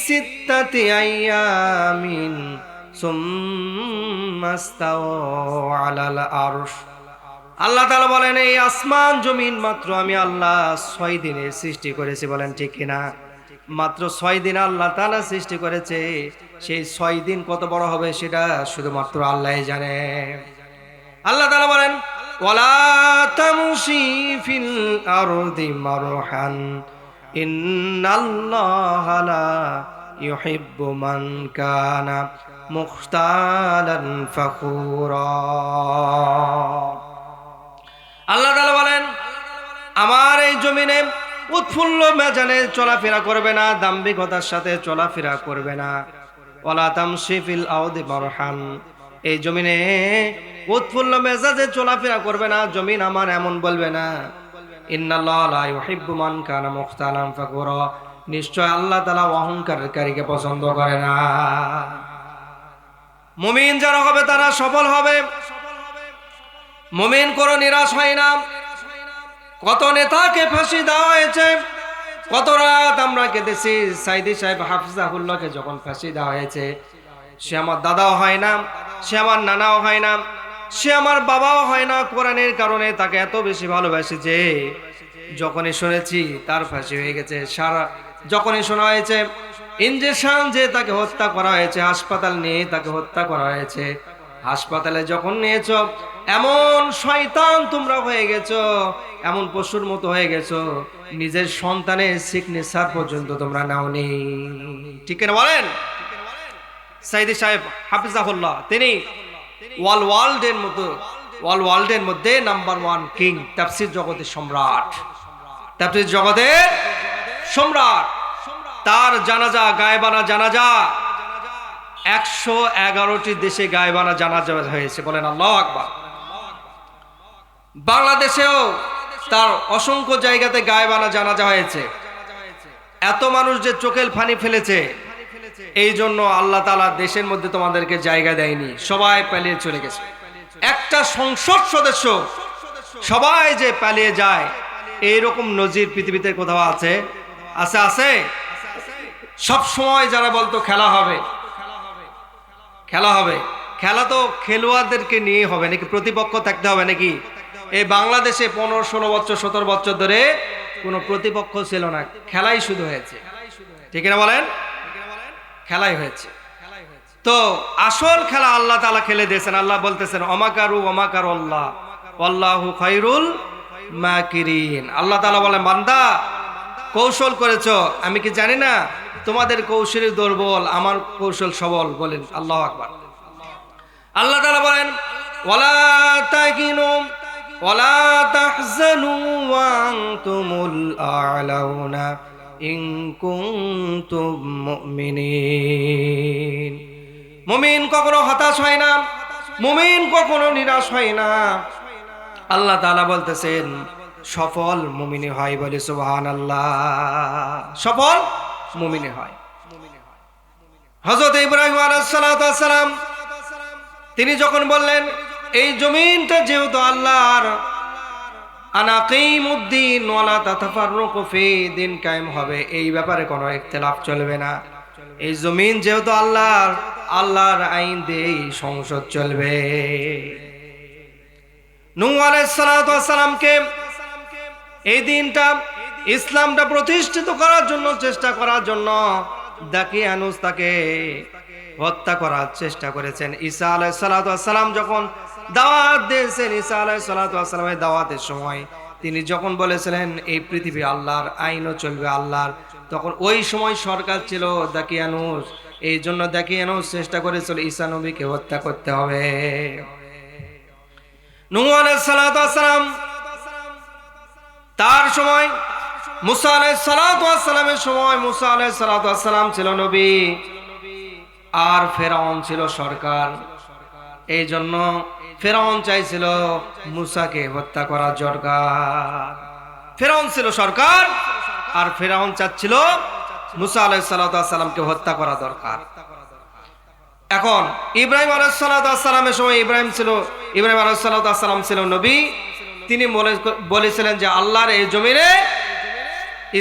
সিত্তাতি আইয়ামিন সুম্মাস্তাও আলাল আরশ, আল্লাহ তাআলা বলেন এই আসমান জমিন মাত্র আমি আল্লাহ 6 দিনে সৃষ্টি করেছি। বলেন ঠিক কিনা? মাত্র 6 দিন আল্লাহ তাআলা সৃষ্টি করেছে। সেই 6 দিন কত বড় হবে সেটা শুধুমাত্র আল্লাহই জানে। আল্লাহ তাআলা বলেন ওয়ালা তামশি ফিল আরদি মারহান ইন্নাল্লাহা লা ইউহিব্বু মান কানা মুখতালান ফাখুরা। আল্লাহ তাআলা বলেন আমার এই জমিনে উৎফুল্ল মেজাজে চলাফেরা করবে না, দাম্ভিকতার সাথে চলাফেরা করবে না। ওয়ালা তামশি ফিল আরদি মারহান, এই জমিনে উৎফুল্ল মেজাজে চলাফেরা করবে না, জমিন আমার এমন বলবে না। ইন্নাল্লাহা লা ইউহিব্বু মান কানা মুখতালান ফাখুরা, নিশ্চয় আল্লাহ তাআলা অহংকারীকে পছন্দ করে না। মুমিন যারা হবে তারা সফল হবে। মুমিন কোনো নিরাশ হয় না। কত নেতাকে ফাঁসি দেওয়া হয়েছে, কত রাত আমরা কেঁদেছি। সাইদি সাহেব হাফিজাহুল্লাহকে যখন ফাঁসি দেওয়া হয়েছে, সে আমার দাদাও হয় না, সে আমার নানাও হয় না, সে আমার বাবাও হয় না। কোরআনের কারণে তাকে এত বেশি ভালোবাসি যে যখনই শুনেছি তার ফাঁসি হয়ে গেছে, যখনই শোনা হয়েছে ইনজেকশন যে তাকে হত্যা করা হয়েছে, হাসপাতাল নিয়ে তাকে হত্যা করা হয়েছে, হাসপাতালে যখন নিয়েছ এমন শয়তান তোমরা হয়ে গেছো, এমন পশুর মতো হয়ে গেছো, নিজের সন্তানের সিগনেচার পর্যন্ত তোমরা নাওনি। ঠিক না বলেন? সাইদি সাহেব হাফিজাহুল্লাহ তিনি ওয়ার্ল্ডের মধ্যে নাম্বার 1 কিং, তাফসীর জগতের সম্রাট, তাফসীর জগতের সম্রাট। তার জানাজা, গায়েবানা জানাজা 111টি দেশে গায়েবানা জানাজা হয়েছে। বলেন আল্লাহু আকবার। বাংলাদেশেও তার অসংখ্য জায়গাতে গায়েবানা জানাজা হয়েছে। এত মানুষ যে চোখের পানি ফেলেছে, এই জন্য আল্লাহ তাআলা দেশের মধ্যে তোমাদেরকে জায়গা দেয়নি, সবাই পালিয়ে চলে গেছে। একটা সংসদ সদস্য সবাই যে পালিয়ে যায়, এইরকম নজির পৃথিবীতে কোথাও আছে? আছে? আছে? সব সময় যারা বলতো খেলা হবে, খেলা হবে, খেলা তো খেলোয়াড়দেরকে নিয়ে হবে নাকি? প্রতিপক্ষ থাকতে হবে নাকি? এই বাংলাদেশে 15-16 বছর 17 বছর ধরে কোনো প্রতিপক্ষ ছিল না, খেলাই শুধু হয়েছে। ঠিক না বলেন? খেলাই হয়েছে। তো আসল খেলা আল্লাহ তাআলা খেলে দিয়েছেন। আল্লাহ বলতেছেন ওমাকারু ওমাকারুল্লাহ ওয়াল্লাহু খায়রুল মাকিরিন। আল্লাহ তাআলা বলেন বান্দা কৌশল করেছো, আমি কি জানি না তোমাদের কৌশলী দুর্বল, আমার কৌশল সবল। বলেন আল্লাহু আকবার। আল্লাহ তাআলা বলেন ওয়ালা তাকিনু ওয়ালা তাহজানু ওয়া আনতুমুল আ'লাউনা ইন কুনতুম মুমিনিন। মুমিন কখনো হতাশ হয় না, মুমিন কখনো নিরাশ হয় না। আল্লাহ তাআলা বলতেছেন সফল মুমিনে হয়। বলে সুবহানাল্লাহ। সফল মুমিনে হয়। হযরত ইব্রাহিম আলাইহিস সালাতু ওয়াস সালাম তিনি যখন বললেন এই জমিনটা যেহেতু আল্লাহর, আনাকিমুদ্দিন ওয়ালা তাতাফাররাকু ফি, দিন কায়েম হবে, এই ব্যাপারে কোনো ইখতিলাফ চলবে না। এই জমিন যেহেতু আল্লাহর, আল্লাহর আইন দিয়েই সংসদ চলবে। নূহ আলাইহিস সালাতু ওয়াস সালামকে এই দিনটা, ইসলামটা প্রতিষ্ঠিত করার জন্য, চেষ্টা করার জন্য দাকিয়ানুস তাকে হত্যা করার চেষ্টা করেছেন। ঈসা আলাইহিস সালাতু ওয়াস সালাম যখন দাওয়াত দিয়েছেন, ঈসা আলাইহিস সালাতু ওয়াস সালামের দাওয়াতের সময় তিনি যখন বলেছিলেন এই পৃথিবী আল্লাহর, আইনও চলবে আল্লাহর, তখন ওই সময় সরকার ছিল দাকিয়ানুস। এই জন্য দাকিয়ানুস চেষ্টা করেছিল ঈসা নবীকে হত্যা করতে হবে। নূহ আলাইহিস সালাতু ওয়াস সালাম, তার সময় মুসা আলাইহিস সালাতু ওয়াস সালামের সময় মুসা আলাইহিস সালাতু ওয়াস সালাম ছিল নবী, আর ফেরাউন ছিল সরকার। এই জন্য ফেরাউন চাইছিল মুসাকে হত্যা করা দরকার। ফেরাউন ছিল সরকার, আর ফেরাউন চাচ্ছিল মুসা আলাইহিস সালাতু ওয়াস সালামকে হত্যা করা দরকার। এখন ইব্রাহিম আলাইহিস সালাতু ওয়াস সালামের সময় ইব্রাহিম আলাইহিস সালাতু ওয়াস সালাম ছিল নবী। তিনি বলেছিলেন যে আল্লাহর এই জমিনে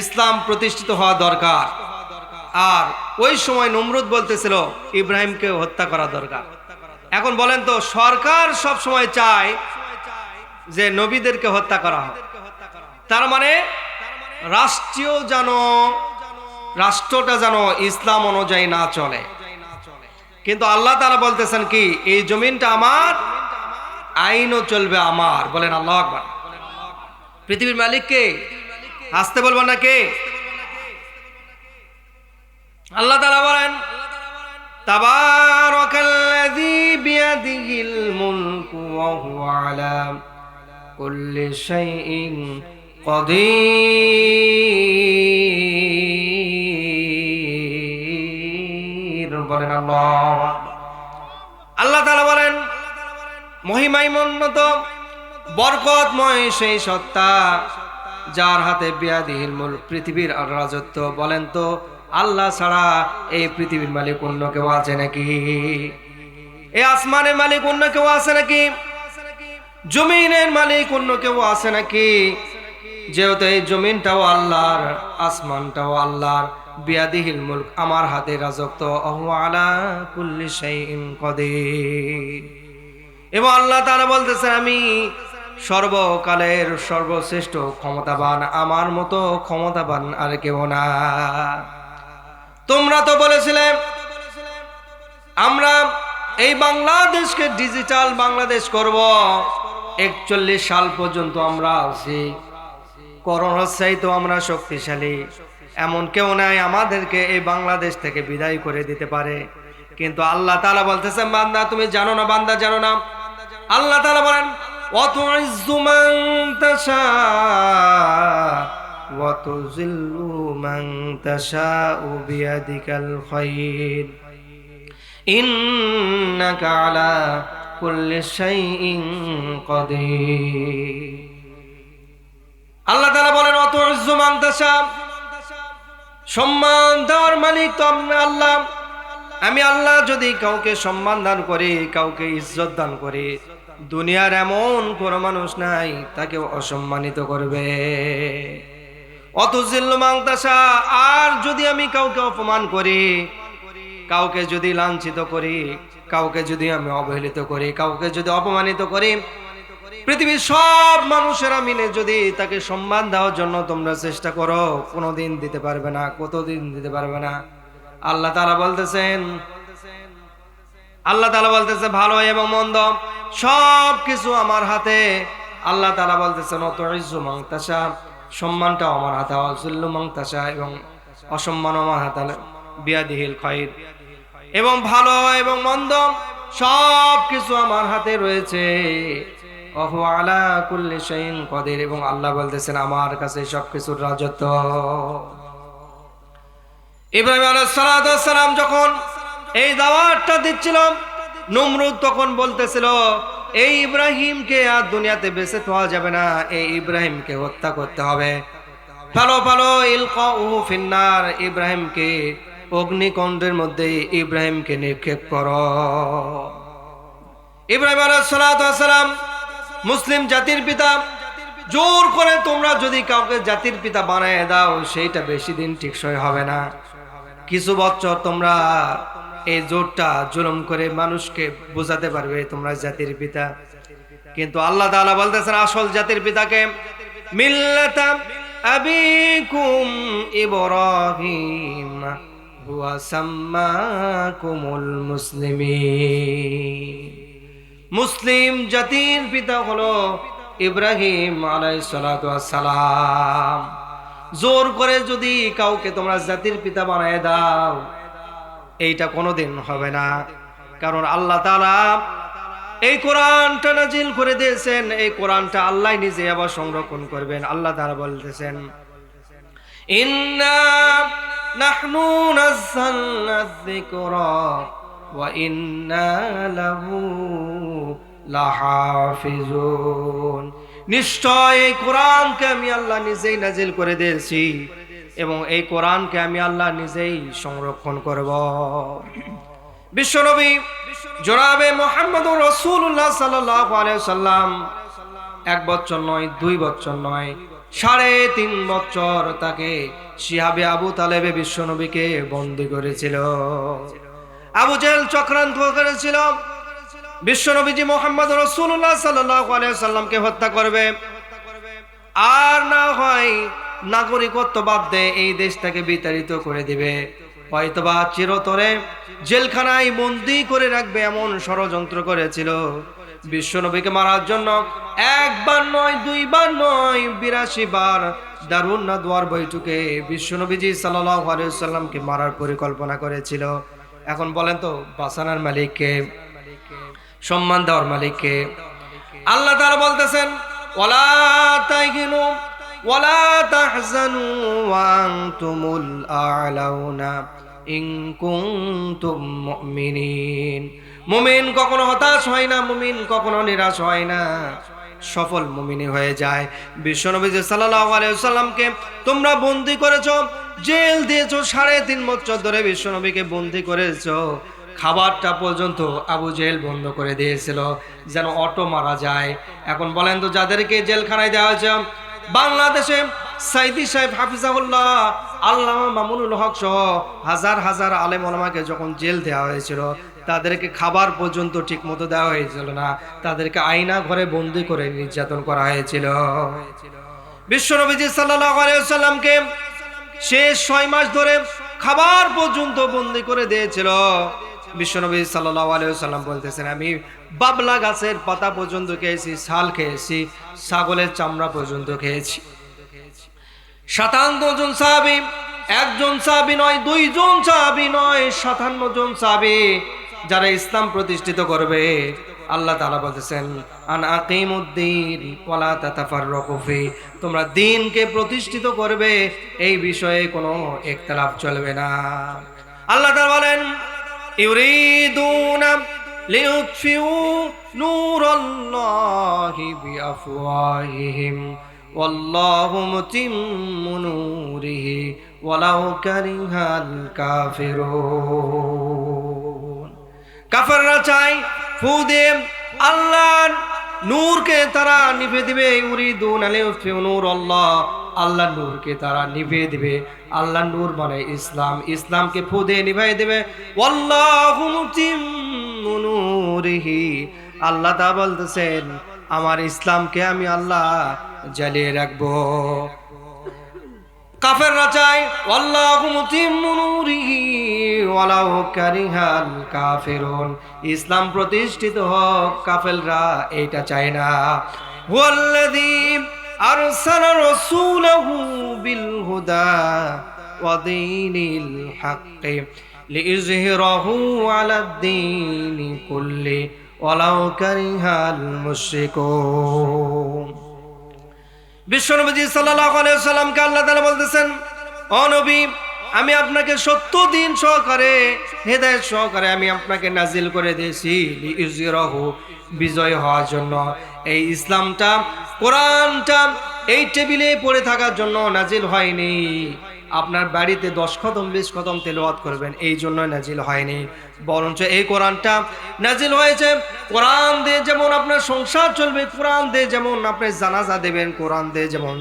ইসলাম প্রতিষ্ঠিত হওয়া দরকার। আর ওই সময় নমরুদ বলতেছিল ইব্রাহিমকে হত্যা করা দরকার। এখন বলেন তো, সরকার সব সময় চায় যে নবীদেরকে হত্যা করা হয়, তার মানে রাষ্ট্রটা যেন ইসলাম অনুযায়ী না চলে। কিন্তু আল্লাহ তাআলা বলতেছেন কি, এই জমিনটা আমার, আইনও চলবে আমার। বলেন আল্লাহু আকবার। পৃথিবীর মালিক কে? আসতে বলবেন না কে? আল্লাহ তাআলা বলেন, তাবারাকাল্লাযী বিয়াদিহিল মুলকু ওয়া হুয়া আলা কুল্লি শাইইন কাদির। বলেন আল্লাহ। আল্লাহ তাআলা বলেন, মহিমান্বিত বরকতময় সেই সত্তা যার হাতে বিয়াদিহিল মুলক, পৃথিবীর রাজত্ব। বলেন তো, আল্লাহ ছাড়া এই পৃথিবীর মালিক অন্য কেউ আছে নাকি? এই আসমানের মালিক অন্য কেউ আছে নাকি? জমিনের মালিক অন্য কেউ আছে নাকি? যেহেতু এই জমিনটাও আল্লাহর, আসমানটাও আল্লাহর, বিয়াদিহিল মুলক, আমার হাতে রাজত্ব, ওয়া আলা কুল্লি শাইইন কাদির। এবং আল্লাহ তাআলা বলতেছেন, আমি সর্বকালের সর্বশ্রেষ্ঠ ক্ষমতাবান, আমার মতো ক্ষমতাবান আর কেউ না। তোমরা তো বলেছিলে আমরা এই বাংলাদেশকে ডিজিটাল বাংলাদেশ করব, 41 সাল পর্যন্ত আমরা আছি, করোনার চাইতেও আমরা শক্তিশালী, এমন কেউ নাই আমাদেরকে এই বাংলাদেশ থেকে বিদায় করে দিতে পারে। কিন্তু আল্লাহ তাআলা বলতেছেন, বান্দা তুমি জানো না, বান্দা জানো না। আল্লাহ তাআলা বলেন, ওয়াতুইজ্জু মান তাশা ওয়া তুযিল্লু মান তাশাউ বিয়াদিকাল খায়র ইন্নাকা আলা কুল্লি শাইইন কাদির। আল্লাহ তাআলা বলেন, ওয়াতুইজ্জু মান তাশা, সম্মান দেওয়ার মালিক তো আল্লাহ। আমি আল্লাহ যদি কাউকে সম্মান দান করি, কাউকে ইজ্জত দান করি, দুনিয়ার এমন কোনো মানুষ নাই তাকে অসম্মানিত করবে। অতুজিল্লু মান তাশা, আর যদি আমি কাউকে অপমান করি, কাউকে যদি লাঞ্ছিত করি, কাউকে যদি আমি অবহেলিত করি, কাউকে যদি অপমানিত করি, পৃথিবীর সব মানুষেরা মিলে যদি তাকে সম্মান দেওয়ার জন্য তোমরা চেষ্টা করো, কোনোদিন দিতে পারবে না, কতদিন দিতে পারবে না। আল্লাহ তাআলা বলতেছেন, ভালো এবং মন্দ সব কিছু আমার হাতে। আল্লাহ তাআলা বলতেছেন, ওয়াতুইজ্জু মান তাশা, সম্মানটাও আমার হাতে, ওয়াযিল্লু মান তাশা, এবং অসম্মান আমার হাতে, বিয়াদিহিল খায়র, এবং ভালো এবং মন্দ সব কিছু আমার হাতে রয়েছে। ওয়া হুয়া আলা কুল্লি শাইইন কাদির, এবং আল্লাহ বলতেছেন আমার কাছে সবকিছুর রাজত্ব। ইব্রাহিম আলাইহিস সালাতু ওয়াস সালাম যখন এই দাওয়াতটা দিচ্ছিল, নমরুদ তখন বলতেছিল, এই ইব্রাহিমকে আর দুনিয়াতে বেঁচে পাওয়া যাবে না, এই ইব্রাহিমকে হত্যা করতে হবে। ফালো ইলকাউ ফিন্নার, ইব্রাহিমকে অগ্নিকুণ্ডের মধ্যে ইব্রাহিমকে নিক্ষেপ করো। ইব্রাহিম আলাইহিস সালাতু ওয়াস সালাম মুসলিম জাতির পিতা। জোর করে তোমরা যদি কাউকে জাতির পিতা বানায় দাও, সেইটা বেশি দিন টেকসই হবে না। কিছু বছর তোমরা এই জোরটা জুলুম করে মানুষকে বোঝাতে পারবে তোমরা জাতির পিতা। কিন্তু আল্লাহ তাআলা বলতেছেন আসল জাতির পিতাকে, মিল্লাতা আবিকুম ইব্রাহিম হুয়া সাম্মাকুমুল মুসলিমিন। মুসলিম জাতির পিতা হলো ইব্রাহিম আলাইহিস সালাতু ওয়াস সালাম। জোর করে যদি কাউকে তোমরা জাতির পিতা বানায় দাও, এইটা কোনোদিন হবে না। কারণ আল্লাহ তাআলা এই কোরআনটা নাজিল করে দিয়েছেন, এই কোরআনটা আল্লাহ নিজে আবার সংরক্ষণ করবেন। আল্লাহ তাআলা বলতেছেন, ইন্না নাহনু নাযালনা যিকরা ওয়া ইন্না লাহু লাহাফিজুন। নিশ্চয় এই কোরআনকে আমি আল্লাহ নিজেই নাজিল করে দিয়েছি এবং এই কোরআনকে আমি আল্লাহ নিজেই সংরক্ষণ করব। বিশ্বনবী জনাবে মুহাম্মদুর রাসূলুল্লাহ সাল্লাল্লাহু আলাইহি ওয়াসাল্লাম 1 বছর নয়, 2 বছর নয়, 3.5 বছর তাকে শিহাবে আবু তালেবে বিশ্বনবীকে বন্দী করেছিল। আবু জেহেল চক্রান্ত করেছিল বিশ্বনবীজি মুহাম্মদ রাসূলুল্লাহ সাল্লাল্লাহু আলাইহি ওয়াসাল্লামকে হত্যা করবে, আর না হয় নাগরিকত্ব বাদ দিয়ে এই দেশ থেকে বিতাড়িত করে দিবে, হয়তোবা চিরতরে জেলখানায় বন্দী করে রাখবে, এমন ষড়যন্ত্র করেছিল। বিশ্বনবীকে মারার জন্য 1 বার নয়, 2 বার নয়, 82 বার দারুন নাদওয়ার বৈঠকে বিশ্বনবীজি সাল্লাল্লাহু আলাইহি ওয়াসাল্লামকে মারার পরিকল্পনা করেছিল। এখন বলেন তো, বাঁচানোর মালিককে, সম্মান দেওয়ার মালিককে? আল্লাহ তাআলা বলতেছেন, ওয়ালা তাহিনু ওয়ালা তাহজানু ওয়া আনতুমুল আ'লাউনা ইন কুনতুম মুমিনিন। মুমিন কখনো হতাশ হয় না, মুমিন কখনো নিরাশ হয় না, সফল মুমিনি হয়ে যায়। বিশ্বনবী সাল্লাল্লাহু আলাইহি ওয়াসাল্লামকে তোমরা বন্দী করেছো, জেল দিয়েছো, 3.5 বছর ধরে বিশ্বনবীকে বন্দী করেছো। খাবারটা পর্যন্ত আবু জেহেল বন্ধ করে দিয়েছিল যেন অটো মারা যায়। এখন বলেন তো, যাদেরকে জেলখানায় দেওয়া হয়েছে, বাংলাদেশে সাইদি সাহেব হাফিজাহুল্লাহ, আল্লামা মামুনুল হক সহ হাজার হাজার আলেম ওলামাকে যখন জেল দেওয়া হয়েছিল, তাদেরকে খাবার পর্যন্ত ঠিক মতো দেওয়া হয়েছিল না, তাদেরকে আয়না ঘরে বন্দি করে নির্যাতন করা হয়েছিল। বিশ্বনবীজি সাল্লাল্লাহু আলাইহি ওয়াসাল্লামকে শেষ 6 মাস ধরে খাবার পর্যন্ত বন্দি করে দিয়েছিল। বিশ্বনবী সাল্লাল্লাহু আলাইহি ওয়াসাল্লাম বলতেছেন, আমি বাবলা গাছের পাতা পর্যন্ত খেয়েছি, ছাল খেয়েছি, ছাগলের চামড়া পর্যন্ত খেয়েছি। 57 জন সাহাবী, 1 জন সাহাবী নয়, 2 জন সাহাবী নয়, 57 জন সাহাবী যারা ইসলাম প্রতিষ্ঠিত করবে। আল্লাহ তাআলা বলতেছেন, আন আকিমুদ্দিন ওয়ালা তাতাফাররাকু ফি, তোমরা দ্বীনকে প্রতিষ্ঠিত করবে, এই বিষয়ে কোনো ইখতিলাফ চলবে না। আল্লাহ তাআলা বলেন, ইউরিদুনা লিউতফিউ নূরাল্লাহি বিআফওয়াহিহিম ওয়াল্লাহু মুতিম্মু নূরিহি ওয়ালাউ কারিহাল কাফিরুন। কাফেররা চায় ফু দিয়ে আল্লাহর নূরকে তারা নিভে দিবে। ইউরিদুনা লিউতফিউ নূরাল্লাহ, আল্লাহর নূরকে তারা নিভে দিবে। আল্লাহর নূর মানে ইসলাম, ইসলামকে ফু দিয়ে নিভাই দেবে। ওয়াল্লাহু মুতিম্মু নূরিহি, আল্লাহ তাআলা বলতেছেন, আমার ইসলামকে আমি আল্লাহ জ্বালিয়ে রাখবো। কাফেররা চায় ওয়াল্লাহু মুতিম্মু নূরিহি ওয়ালাউ কারিহাল কাফিরুন, ইসলাম প্রতিষ্ঠিত হোক, কাফেররা এইটা চায় না। হুয়াল্লাযী আরসালা রাসূলাহু বিল হুদা ওয়া দীনিল হাক্কি লিইযহিরাহু আলাদ দীনি কুল্লি ওয়ালাউ কারিহাল মুশরিকুন। বিশ্বনবী সাল্লাল্লাহু আলাইহি ওয়াসাল্লামকে আল্লাহ তাআলা বলতেছেন, ও নবী, আমি আপনাকে সত্য দিন সহকারে, হেদায়েত সহকারে আমি আপনাকে নাজিল করে দিয়েছি, লিইযহিরাহু, বিজয় হওয়ার জন্য। এই ইসলামটা, কোরআনটা এই টেবিলে পড়ে থাকার জন্য নাজিল হয়নি। আপনার বাড়িতে 10 খতম 20 খতম তেলাওয়াত করবেন, এই জন্য নাজিল হয়নি। বরঞ্চ এই কোরআনটা নাজিল হয়েছে, কোরআন দিয়ে যেমন আপনার সংসার চলবে, কোরআন দিয়ে যেমন আপনি জানাজা দেবেন, কোরআন দিয়ে যেমন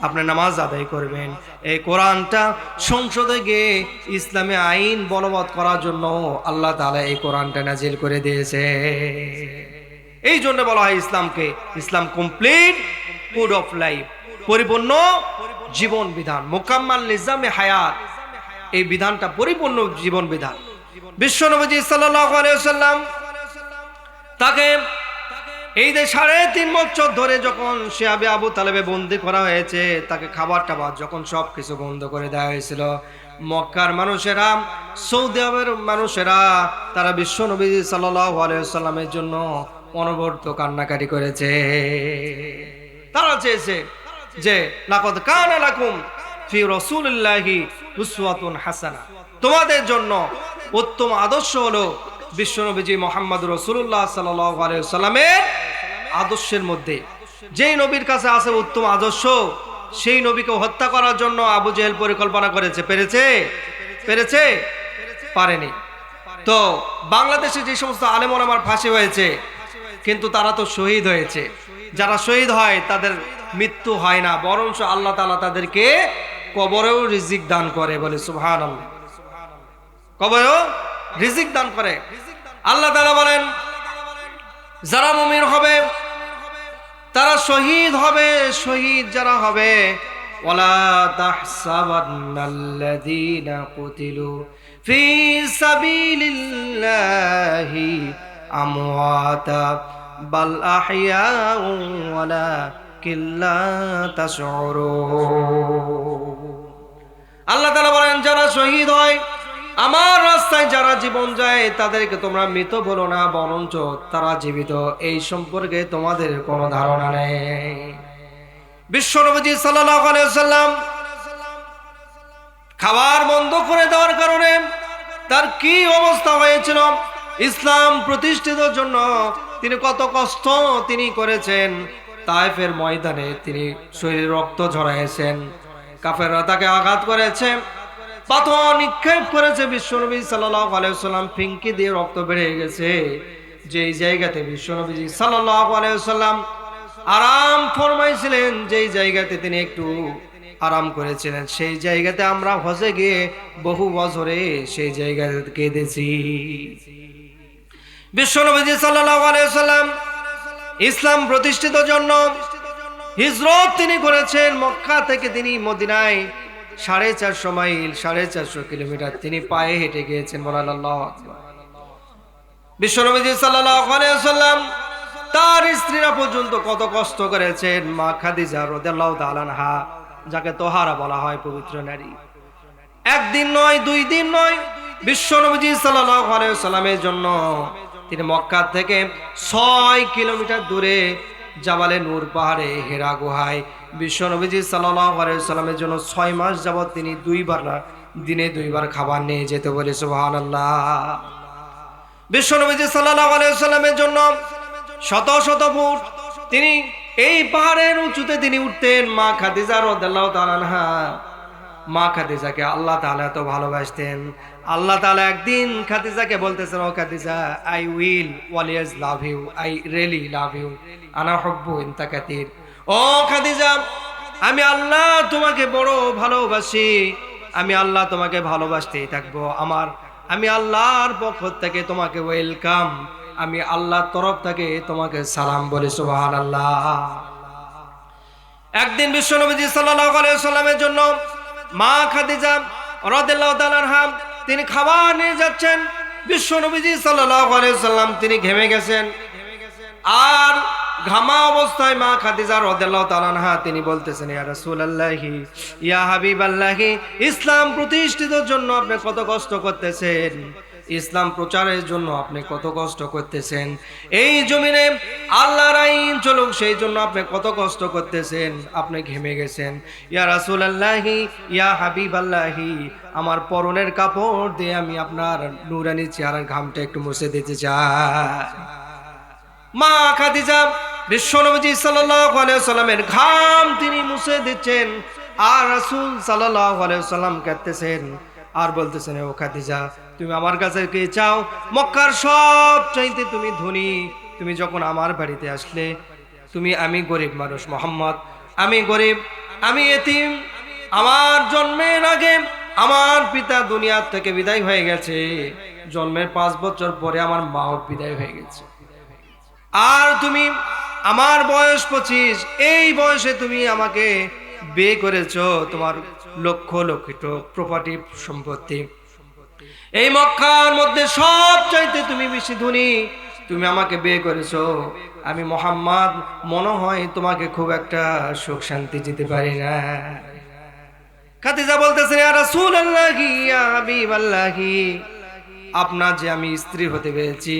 আপনি নামাজ আদায় করবেন, এই কোরআনটা সংসদে গিয়ে ইসলামে আইন বলবৎ করার জন্য আল্লাহ তাআলা এই কোরআনটা নাজিল করে দিয়েছে। এই জন্য বলা হয় ইসলামকে, ইসলাম কমপ্লিট কোড অফ লাইফ, পরিপূর্ণ জীবন বিধান, মুকাম্মাল নিজামে হায়াত, এই বিধানটা পরিপূর্ণ জীবন বিধান। বিশ্বনবী সাল্লাল্লাহু আলাইহি ওয়াসাল্লাম তাকে এই যে 3.5 বছর ধরে যখন সে আবু তালেবে বন্দি করা হয়েছে, তাকে খাবার টাবার যখন সব কিছু বন্ধ করে দেওয়া হয়েছিল, মক্কার মানুষেরা, সৌদি আরবের মানুষেরা, তারা বিশ্ব নবী সাল্লাল্লাহু আলাইহি ওয়াসাল্লামের জন্য অনবরত কান্নাকাটি করেছে। তারা চেয়েছে যে লাকাদ কানা লাকুম ফি রাসূলিল্লাহি উসওয়াতুন হাসানাহ, তোমাদের জন্য উত্তম আদর্শ হলো বিশ্বনবীজি মুহাম্মদ রাসূলুল্লাহ সাল্লাল্লাহু আলাইহি ওয়াসাল্লামের আদর্শের মধ্যে। যেই নবীর কাছে আছে উত্তম আদর্শ, সেই নবীকে হত্যা করার জন্য আবু জেহেল পরিকল্পনা করেছে। পেরেছে? পারেনি। তো বাংলাদেশে যে সমস্ত আলেম ওলামার ফাঁসি হয়েছে, কিন্তু তারা তো শহীদ হয়েছে। যারা শহীদ হয় তাদের মৃত্যু হয় না, বরঞ্চ আল্লাহ তাআলা তাদেরকে কবরেও রিজিক দান করে। বলে সুবহানাল্লাহ। কবরেও রিজিক দান করে। আল্লাহ তাআলা বলেন, যারা মুমিন হবে তারা শহীদ হবে। শহীদ যারা হবে, ওয়ালা তাহসাবান্নাল্লাযীনা কুতিলু ফি সাবিলিল্লাহি আমওয়াতা বাল আহইয়াউ ওয়ালাকিন লা তাশউরুন। আল্লাহ তাআলা বলেন, যারা শহীদ হয়, আমার রাস্তায় যারা জীবন যায়, তাদেরকে তোমরা মৃত বলো না, বরঞ্চ তারা জীবিত। এই সম্পর্কে তোমাদের কোনো ধারণা নেই। বিশ্বনবী সাল্লাল্লাহু আলাইহি ওয়াসাল্লাম খাবার বন্ধ করে দেওয়ার কারণে তার কি অবস্থা হয়েছিল, ইসলাম প্রতিষ্ঠিতের জন্য তিনি কত কষ্ট তিনি করেছেন। তায়েফের ময়দানে তিনি শরীরে রক্ত ঝরাইছেন, কাফেররা তাকে আঘাত করেছে, পাথর নিক্ষেপ করেছে। বিশ্বনবী সাল্লাল্লাহু আলাইহি ওয়াসাল্লাম ফিনকি দিয়ে রক্ত বেড়ে গেছে। যেই জায়গাতে বিশ্বনবী সাল্লাল্লাহু আলাইহি ওয়াসাল্লাম আরাম ফরমাইছিলেন, যেই জায়গাতে তিনি একটু আরাম করেছিলেন, সেই জায়গাতে আমরা হজে গিয়ে বহু বছরে সেই জায়গাতে কেঁদেছি। বিশ্বনবী সাল্লাল্লাহু আলাইহি ওয়াসাল্লাম ইসলাম প্রতিষ্ঠিতের জন্য হিজরত তিনি করেছেন। মক্কা থেকে তিনি মদিনায় 450 মাইল, 450 কিলোমিটার তিনি পায়ে হেঁটে গিয়েছেন। বলেন আল্লাহু আকবার। বিশ্বনবী সাল্লাল্লাহু আলাইহি ওয়াসাল্লাম তার স্ত্রীরা পর্যন্ত কত কষ্ট করেছেন। মা খাদিজা রাদিয়াল্লাহু তাআলা আনহা, যাকে তোহারা বলা হয়, পবিত্র নারী, একদিন নয়, 2 দিন নয়, বিশ্বনবী সাল্লাল্লাহু আলাইহি ওয়াসাল্লামের জন্য তিনি মক্কা থেকে 6 কিলোমিটার দূরে জাবালে নূর পাহাড়ে হেরা গুহায় বিশ্বনবী সাল্লাল্লাহু আলাইহি ওয়াসাল্লামের জন্য 6 মাস যাবত তিনি দিনে 2 বার খাবার নিয়ে যেতে। বলে সুবহানাল্লাহ। বিশ্বনবী সাল্লাল্লাহু আলাইহি ওয়াসাল্লামের জন্য শত শত ফুট তিনি এই পাহাড়ের উঁচুতে তিনি উঠতেন। মা খাদিজা রাদিয়াল্লাহু তাআলা আনহা, মা খাদিজাকে আল্লাহ তাআলা তো ভালোবাসতেন। আল্লাহ তাআলা একদিন খাদিজাকে বলতেছেন, ও Khadija, I will always love you, I really love you, আনা হুব্বু ইনতা কাতির। ও খাদিজা, আমি আল্লাহ তোমাকে বড় ভালোবাসি, আমি আল্লাহ তোমাকে ভালোবাসতেই থাকবো। আমি আল্লাহর পক্ষ থেকে তোমাকে ওয়েলকাম, আমি আল্লাহর তরফ থেকে তোমাকে সালাম। বলে সুবহানাল্লাহ। একদিন বিশ্বনবী সাল্লাল্লাহু আলাইহি ওয়াসাল্লামের জন্য মা খাদিজা রাদিয়াল্লাহু তাআলা আনহা তিনি খাবার নিয়ে যাচ্ছেন। বিশ্বনবী সাল্লাল্লাহু আলাইহি ওয়াসাল্লাম তিনি ঘেমে গেছেন, আর ঘামা অবস্থায় মা খাদিজা রাদিয়াল্লাহু তাআলা আনহা তিনি বলতেছেন, ইয়া রাসূলুল্লাহি, ইয়া হাবিবাল্লাহি, ইসলাম প্রতিষ্ঠিতের জন্য আপনি কত কষ্ট করতেছেন, ইসলাম প্রচারের জন্য আপনি কত কষ্ট করতেছেন, এই জমিনে আল্লাহর আইন চলুক সেই জন্য আপনি কত কষ্ট করতেছেন, আপনি ঘেমে গেছেন। ইয়া রাসূলুল্লাহি, ইয়া হাবিবাল্লাহি, আমার পরনের কাপড় দিয়ে আমি আপনার নূরানি চেহারার ঘামটা একটু মুছে দিতে চাই। মা খাদিজা বিশ্বনবী সাল্লাল্লাহু আলাইহি ওয়াসাল্লামের ঘাম তিনি মুছে দিচ্ছেন, আর রাসূল সাল্লাল্লাহু আলাইহি ওয়াসাল্লাম কাঁদতেছেন আর বলতেছেন, ও খাদিজা, তুমি আমার কাছে কি চাও? মক্কার সব চাইতে তুমি ধনী। তুমি যখন আমার বাড়িতে আসলে, আমি গরিব মানুষ মোহাম্মদ, আমি গরিব, আমি এতিম। আমার জন্মের আগে আমার পিতা দুনিয়ার থেকে বিদায় হয়ে গেছে, জন্মের 5 বছর পরে আমার মাও বিদায় হয়ে গেছে, আর তুমি, আমার বয়স 25, এই বয়সে তুমি আমাকে বিয়ে করেছো, তোমার লক্ষ লক্ষিত প্রপার্টি সম্পত্তি, এই মক্কার মধ্যে সব চাইতে তুমি বেশি ধনী, তুমি আমাকে বিয়ে করেছো, আমি মোহাম্মদ মনে হয় তোমাকে খুব একটা সুখ শান্তি দিতে পারি না। খাদিজা বলতেছেন, ইয়া রাসূলুল্লাহি ইয়া হাবিবাল্লাহি, আপনার যে আমি স্ত্রী হতে পেরেছি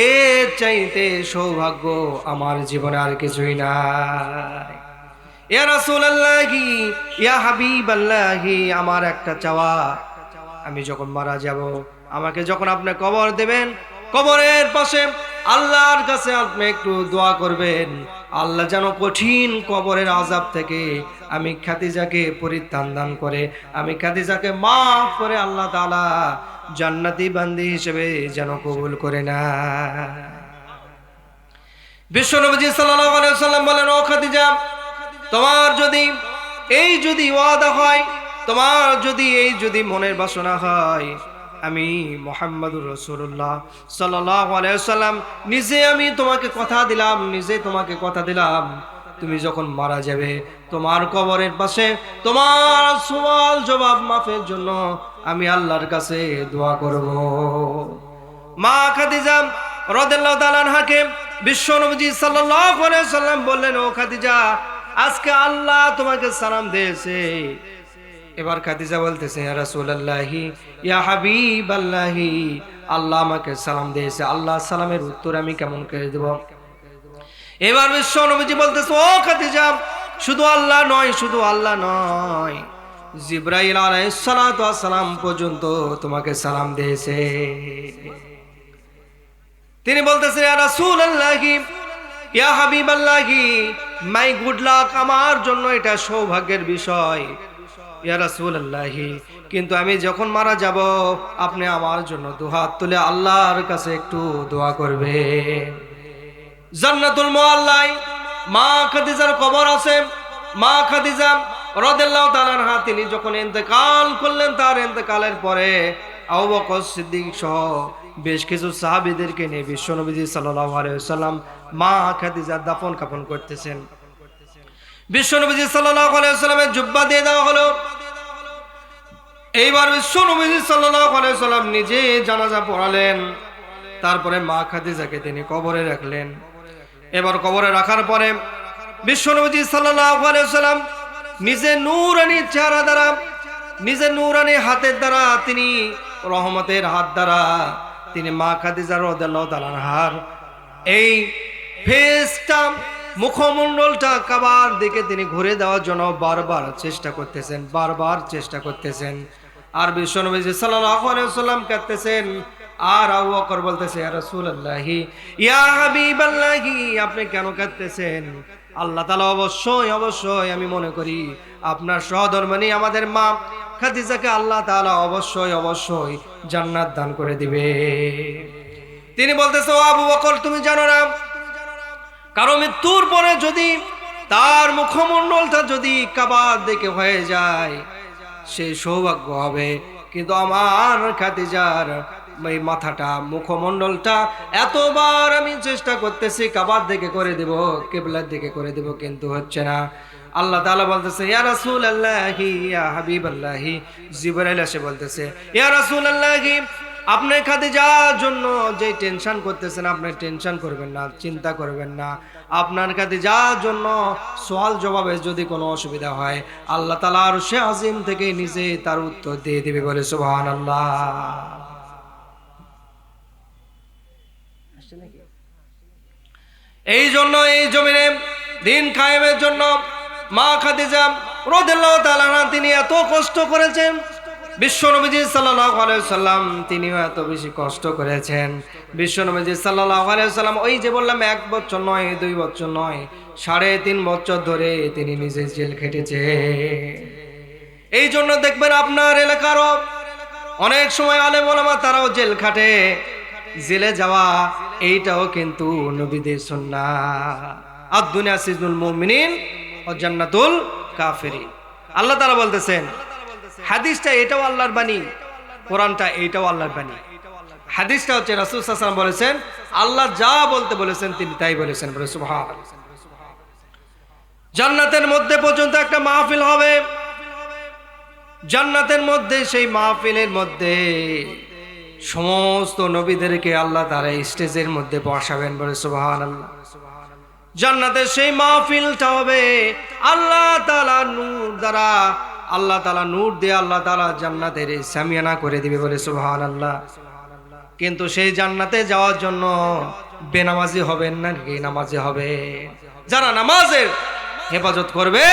এর চাইতে সৌভাগ্য আমার জীবনে আর কিছুই নাই। ইয়া রাসূলুল্লাহি ইয়া হাবিবাল্লাহি, আমার একটা চাওয়া, আমি যখন মারা যাব, আমাকে যখন আপনি কবর দেবেন, কবরের পাশে আল্লাহর কাছে আপনি একটু দোয়া করবেন, আল্লাহ যেন কঠিন কবরের আযাব থেকে আমি খাদিজাকে পরিত্রাণ দান করে, আমি খাদিজাকে মাফ করে আল্লাহ তাআলা জান্নাতি বান্দি হিসেবে যেন কবুল করে না। বিশ্বনবী সাল্লাল্লাহু আলাইহি ওয়াসাল্লাম বলেন, ও খাদিজা, তোমার যদি ওয়াদা হয়, তোমার যদি মনের বাসনা হয়, আমি মুহাম্মদুর রাসূলুল্লাহ সাল্লাল্লাহু আলাইহি ওয়াসাল্লাম আমি তোমাকে কথা দিলাম, তুমি যখন মারা যাবে, তোমার কবরের পাশে তোমার সওয়াল জবাব মাফের জন্য আমি আল্লাহর কাছে দোয়া করব। মা খাদিজা রাদিয়াল্লাহু তাআলা আনহাকে বিশ্বনবী সাল্লাল্লাহু আলাইহি ওয়াসাল্লাম বললেন, ও খাদিজা, আজকে আল্লাহ তোমাকে সালাম দিয়েছে। এবার খাদিজা বলতেছে, ইয়া রাসূলুল্লাহি ইয়া হাবিবাল্লাহি, আল্লাহ আমাকে সালাম দিয়েছে, আল্লাহ সালামের উত্তর আমি কেমন করে দেব? এবার বিশ্বনবী বলতেছে, ও খাদিজা, শুধু আল্লাহ নয়, জিবরাইল আলাইহিস সালাতু ওয়াস সালাম পর্যন্ত তোমাকে সালাম দিয়েছে। তিনি বলতেছেন, ইয়া রাসূলুল্লাহি ইয়া হাবিবাল্লাহি, মাই গুড লাক, আমার জন্য এটা সৌভাগ্যের বিষয় ইয়া রাসূলুল্লাহি, কিন্তু আমি যখন মারা যাব, আপনি আমার জন্য দুহাত তুলে আল্লাহর কাছে একটু দোয়া করবেন। জান্নাতুল মুআল্লায় মা খাদিজার কবর আছে। মা খাদিজা রাদিয়াল্লাহু তাআলা আনহা তিনি যখন ইন্তেকাল করলেন, তার ইন্তেকালের পরে আবু বকর সিদ্দিক সহ বেশ কিছু সাহাবীদেরকে নিয়ে বিশ্বনবী সাল্লাল্লাহু আলাইহি ওয়াসাল্লাম মা খাদিজার দাফন কাফন করতেছেন। বিশ্বনবী সাল্লাল্লাহু আলাইহি ওয়াসাল্লামের জুব্বা দিয়ে দেওয়া হলো। এইবার বিশ্বনবী সাল্লাল্লাহু আলাইহি ওয়াসাল্লাম নিজে জানাজা পড়ালেন, তারপরে মা খাদিজাকে তিনি কবরে রাখলেন। এবার কবরে রাখার পরে বিশ্বনবী সাল্লাল্লাহু আলাইহি ওয়াসাল্লাম নিজে নূরানী চেহারা দ্বারা, নিজে নূরানী হাতের দ্বারা, তিনি রহমতের হাত দ্বারা তিনি মা খাদিজা রাদিয়াল্লাহু তাআলা আনহার এই ফেসটা, মুখমণ্ডলটা কাবার দিকে তিনি ঘুরে দেওয়ার জন্য বারবার চেষ্টা করতেছেন। আর বিশ্বনবী সাল্লাল্লাহু আলাইহি ওয়াসাল্লাম কাঁদতেছেন। আর আবু বকর বলতেছে, ইয়া রাসূলুল্লাহি ইয়া হাবিবাল্লাহি, আপনি কেন কাঁদতেছেন? আল্লাহ তাআলা অবশ্যই আমি মনে করি আপনার সহধর্মিণী আমাদের মা খাদিজাকে আল্লাহ তাআলা অবশ্যই জান্নাত দান করে দিবে। তিনি বলতেছে, ও আবু বকর, তুমি জানো না, কারো মৃত্যুর পরে যদি তার মুখমণ্ডলটা যদি কাবার দিকে হয়ে যায়, সেই সৌভাগ্য হবে, কিন্তু আমার খাদিজার এই মাথাটা, মুখমণ্ডলটা এতবার আমি চেষ্টা করতেছি কাবার দিকে করে দেব, কিবলার দিকে করে দেব, কিন্তু হচ্ছে না। আল্লাহ তাআলা বলতেছে, ইয়া রাসূলুল্লাহি ইয়া হাবিবাল্লাহি, জিবরাইল এসে বলতেছে, ইয়া রাসূলুল্লাহি, আপনি খাদিজার জন্য যে টেনশন করতেছেন, আপনি টেনশন করবেন না, চিন্তা করবেন না। আপনার খাদিজার জন্য সওয়াল জবাবে যদি কোনো অসুবিধা হয়, আল্লাহ তাআলা আরশে আজিম থেকে নিজে তার উত্তর দিয়ে দিবে, বলে সুবহানাল্লাহ। এই জন্য এই জমিনে দিন কায়েমের জন্য মা খাদিজা রাদিয়াল্লাহু তাআলা আনহা তিনি এত কষ্ট করেছেন। বিশ্বনবী সাল্লাল্লাহু আলাইহি ওয়াসাল্লাম তিনিও এত বেশি কষ্ট করেছেন। বিশ্বনবী সাল্লাল্লাহু আলাইহি ওয়াসাল্লাম, ওই যে বললাম 1 বছর নয়, 2 বছর নয়, 3.5 বছর ধরে তিনি নিজে জেল খেটেছে। এই জন্য দেখবেন আপনার এলাকারও অনেক সময় আলেম ওলামা তারাও জেল খাটে। জেলে যাওয়া এইটাও কিন্তু নবীদের সুন্নাহ। আদ-দুনিয়া সিজনুল মুমিনিন ও জান্নাতুল কাফিরিন। আল্লাহ তাআলা বলতেছেন, হাদিসটা এটাও আল্লাহর বাণী, কোরআনটা এইটাও আল্লাহর বাণী। হাদিসটা হচ্ছে রাসূল সাল্লাল্লাহু আলাইহি ওয়াসাল্লাম বলেছেন, আল্লাহ যা বলতে বলেছেন তিনি তাই বলেছেন, বলে সুবহানাল্লাহ। জান্নাতের মধ্যে পর্যন্ত একটা মাহফিল হবে, জান্নাতের মধ্যে সেই মাহফিলের মধ্যে সমস্ত নবীদেরকে আল্লাহ তাআলা স্টেজের মধ্যে বসাবেন, বলে সুবহানাল্লাহ। জান্নাতের সেই মাহফিলটা হবে আল্লাহ তাআলা নূর দ্বারা, আল্লাহ তাআলা নূর দিয়ে আল্লাহ তাআলা জান্নাতের সামিয়ানা করে দিবে, বলে সুবহানাল্লাহ। কিন্তু সেই জান্নাতে যাওয়ার জন্য বেনামাজি হবেন নাকি নামাজি হবে? যারা নামাজের হেফাজত করবে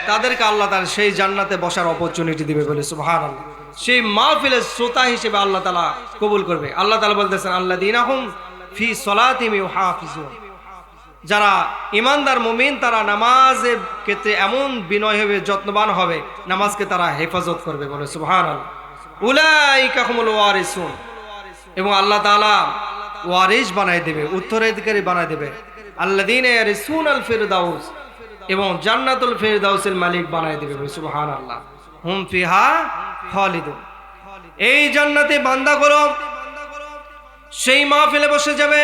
তাদেরকে আল্লাহ তাআলা সেই জান্নাতে বসার অপরচুনিটি দিবে, বলে সুবহানাল্লাহ। সেই মাহফিলের শ্রোতা হিসেবে আল্লাহ তাআলা কবুল করবে। আল্লাহ তাআলা বলতেছেন আল্লাযীনা হুম ফি সলাতিহিম ইউহাফিজুন, যারা ইমানদার মুমিন তারা নামাজের ক্ষেত্রে এমন বিনয় হবে, যত্নবান হবে, নামাজকে তারা হেফাজত করবে, বলে সুবহানাল্লাহ। উলাইকা হুমুল ওয়ারিসুন, এবং আল্লাহ তাআলা ওয়ারিস বানায় দেবে, উত্তরাধিকারী বানায় দেবে। আল্লাযীনা ইয়ারিসুনাল ফিরদাউস, এবং জান্নাতুল ফিরদাউসের মালিক বানায় দেবে, সুবহানাল্লাহ। হুম ফিহা খালিদুন, এই জান্নাতে বান্দাগুলো সেই মাহফিলে বসে যাবে।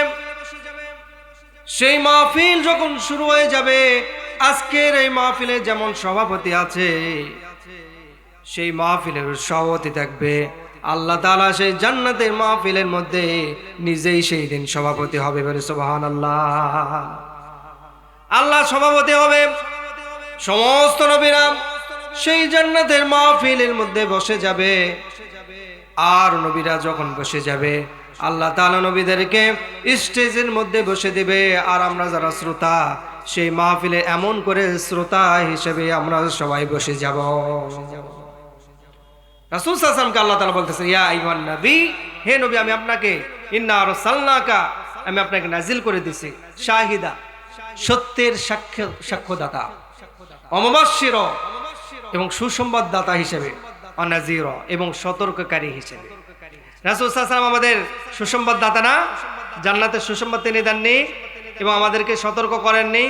সেই মাহফিল যখন শুরু হয়ে যাবে, আজকের এই মাহফিলে যেমন সভাপতি আছে, সেই মাহফিলের সভাপতি থাকবে আল্লাহ তাআলা। সেই জান্নাতের মাহফিলের মধ্যে নিজেই সেই দিন সভাপতি হবে, বলে সুবহানাল্লাহ। আল্লাহ সভাপতি হবে, সমস্ত নবীরা সেই জান্নাতের মাহফিলের মধ্যে বসে যাবে। আর নবীরা যখন বসে যাবে, আল্লাহ তাআলা নবীদেরকে স্টেজের মধ্যে বসে দেবে। আর আমরা যারা শ্রোতা, সেই মাহফিলে এমন করে শ্রোতা হিসেবে আমরা সবাই বসে যাব। রাসূল সাল্লাল্লাহু আলাইহি ওয়াসাল্লামকে আল্লাহ তাআলা বলতেছে, ইয়া আইয়ুহান নবী, হে নবী, আমি আপনাকে ইন্না আরসালনাকা, আমি আপনাকে নাজিল করে দিয়েছি, শাহিদা, সত্যের সাক্ষ্যদাতা, অমুবাশশির, এবং সুসংবাদদাতা হিসেবে, অনাযীর, এবং সতর্ককারী হিসেবে। রাসূল সাল্লাল্লাহু আলাইহি ওয়াসাল্লাম আমাদের সুসংবাদদাতা না? জান্নাতের সুসংবাদ তিনি দেননি এবং আমাদেরকে সতর্ক করেননি?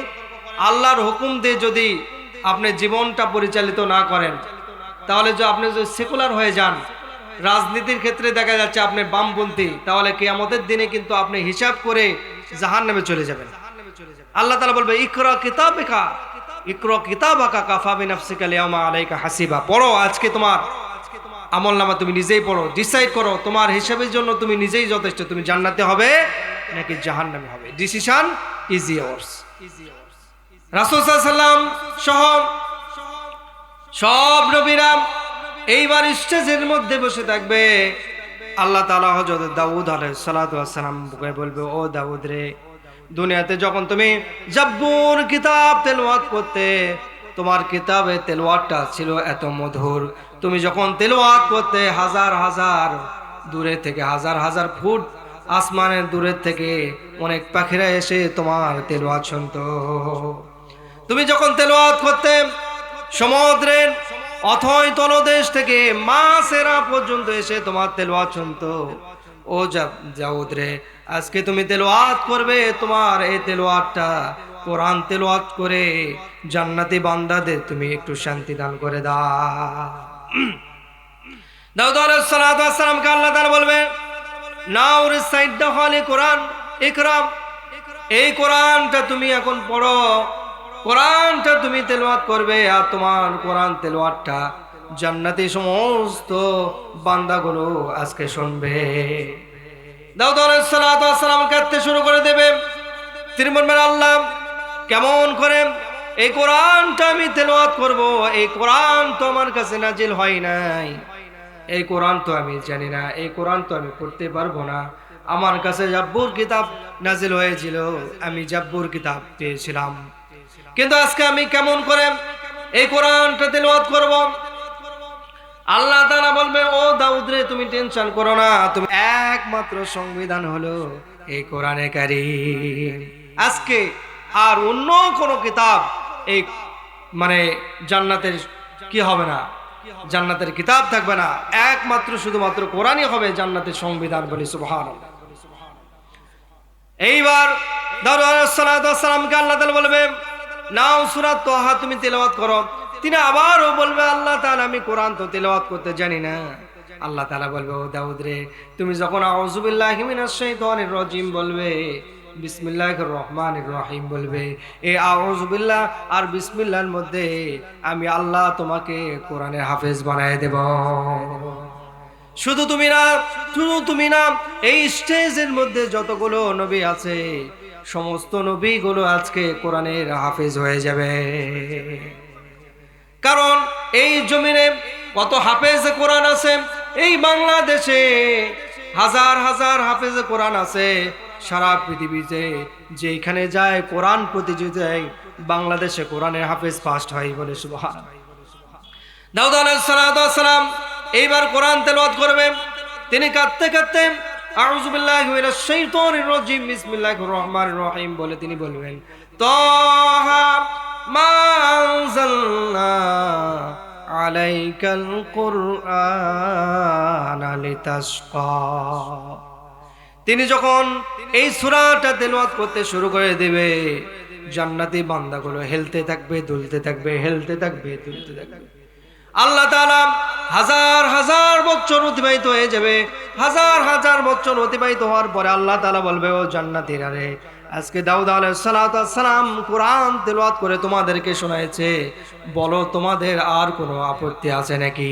আল্লাহর হুকুম দিয়ে যদি আপনি জীবনটা পরিচালিত না করেন, তাহলে যে আপনি যদি সেকুলার হয়ে যান, রাজনীতির ক্ষেত্রে দেখা যাচ্ছে আপনি বামপন্থী, তাহলে কিয়ামতের দিনে কিন্তু আপনি হিসাব করে জাহান্নামে চলে যাবেন। আল্লাহ তাআলা বলবে, ইকরা কিতাবাকা কাফা বিনাফসিকা আল-ইয়াওমা আলাইকা হাসিবা, পড়ো, আজকে তোমার আমলনামা তুমি নিজেই পড়ো, ডিসাইড করো, তোমার হিসাবের জন্য তুমি নিজেই যথেষ্ট, তুমি জান্নাতে হবে নাকি জাহান্নামে হবে। Decision is years. রাসূল সাল্লাল্লাহু আলাইহি ওয়াসাল্লাম সহ সব নবীরা এইবার স্টেজের মধ্যে বসে থাকবে। আল্লাহ তাআলা হযরত দাউদ আলাইহিস সালাতু ওয়াস সালাম বুকে বলবে, ও দাউদ রে, দুনিয়াতে যখন তুমি জাব্বুর কিতাব তেলাওয়াত করতে, তোমার কিতাবে তেলাওয়াতটা ছিল এত মধুর, তুমি যখন তেলাওয়াত করতে হাজার হাজার দূরে থেকে, হাজার হাজার ফুট আসমানের দূরের থেকে অনেক পাখিরা এসে তোমার তেলাওয়াত শুনতো। তুমি যখন তেলাওয়াত করতে সমুদ্রের অথই তলদেশ থেকে মাছেরা পর্যন্ত এসে তোমার তেলাওয়াত শুনতো। ও দাউদ রে, আজকে তুমি তেলাওয়াত করবে, তোমার এই তেলাওয়াতটা কোরআন তেলাওয়াত করে জান্নাতি বান্দাদের তুমি একটু শান্তি দান করে দাও। দাউদ আলাইহিস সালাতু ওয়াস সালামকে আল্লাহ তাআলা বলবে, নাও রিসাইট দ্য হোলি কোরআন, ইকরা, এই কোরআনটা তুমি এখন পড়ো, কোরআনটা তুমি তেলাওয়াত করবে, আর তোমার কোরআন তেলাওয়াতটা জান্নাতি সমস্ত বান্দাগুলো আজকে শুনবে। দাউদ আলাইহিস সালাতু ওয়াস সালাম কাঁদতে শুরু করে দেবে। তিনি বলবেন, আল্লাহ, কেমন করে এই কোরআনটা আমি তেলাওয়াত করব? এই কোরআন তো আমার কাছে নাজিল হয় নাই, এই কোরআন তো আমি জানি না, এই কোরআন তো আমি পড়তে পারবো না। আমার কাছে জাব্বুর কিতাব নাজিল হয়েছিল, আমি জাব্বুর কিতাব পেয়েছিলাম, কিন্তু আজকে আমি কেমন করে এই কোরআনটা তেলাওয়াত করব? আল্লাহ তাআলা বলবে, ও দাউদ রে, তুমি টেনশন করো না, তুমি একমাত্র সংবিধান হলো এই কোরআনে কারীম। আজকে আর অন্য কোন কিতাব এই মানে জান্নাতের কি হবে না, জান্নাতের কিতাব থাকবে না, একমাত্র শুধুমাত্র কোরআনই হবে জান্নাতের সংবিধান, বলি সুবহানাল্লাহ। এইবার দাউদ আলাইহিস সালাতু ওয়াস সালামকে আল্লাহ তাআলা বলবে, নাও সূরা তাহা তুমি তেলাওয়াত করো। তিনি আবারও বলবে, আল্লাহ তাআলা, আমি কোরআন তো তেলাওয়াত করতে জানি না। আল্লাহ তাআলা বলবে, ও দাউদ রে, তুমি যখন আউযু বিল্লাহি মিনাশ শাইতানির রাজিম বলবে, বিসমিল্লাহির রহমানির রহিম বলবে, এই আউযু বিল্লাহ আর বিসমিল্লাহর মধ্যে আমি আল্লাহ তোমাকে কোরআনের হাফেজ বানায় দেব। শুধু তুমি না, এই স্টেজের মধ্যে যতগুলো নবী আছে সমস্ত নবীগুলো আজকে কোরআনের হাফেজ হয়ে যাবে। কারণ এই জমিনে কত হাফেজ কোরআন আছে, এই বাংলাদেশে হাজার হাজার হাফেজ কোরআন আছে। সারা পৃথিবীতে যেখানে যায় কোরআন প্রতিযোগিতায় বাংলাদেশে কোরআনের হাফেজ ফার্স্ট হয় বলে সুবহানাল্লাহ। দাউদ আলাইহিস সালাম এইবার কোরআন তেলাওয়াত করবে। তিনি কাঁদতে কাঁদতে আউযু বিল্লাহি মিনাশ শাইতানির রাজিম বিসমিল্লাহির রহমানির রহিম বলে তিনি বলবেন, তাহা মা আনজালনা আলাইকাল কুরআনা লিতাশকা। তিনি যখন এই সূরাটা তেলাওয়াত করতে শুরু করে দেবে, জান্নাতি বান্দাগুলো হেলতে থাকবে, দুলতে থাকবে, হেলতে থাকবে, দুলতে থাকবে। আল্লাহ তাআলা হাজার হাজার বছর অতিবাহিত হয়ে যাবে। হাজার হাজার বছর অতিবাহিত হওয়ার পরে আল্লাহ তাআলা বলবে, ও জান্নাতীরা রে, আজকে দাউদ আলাইহিস সালাম কোরআন তেলাওয়াত করে তোমাদেরকে শোনায়েছে, বলো তোমাদের আর কোনো আপত্তি আছে নাকি?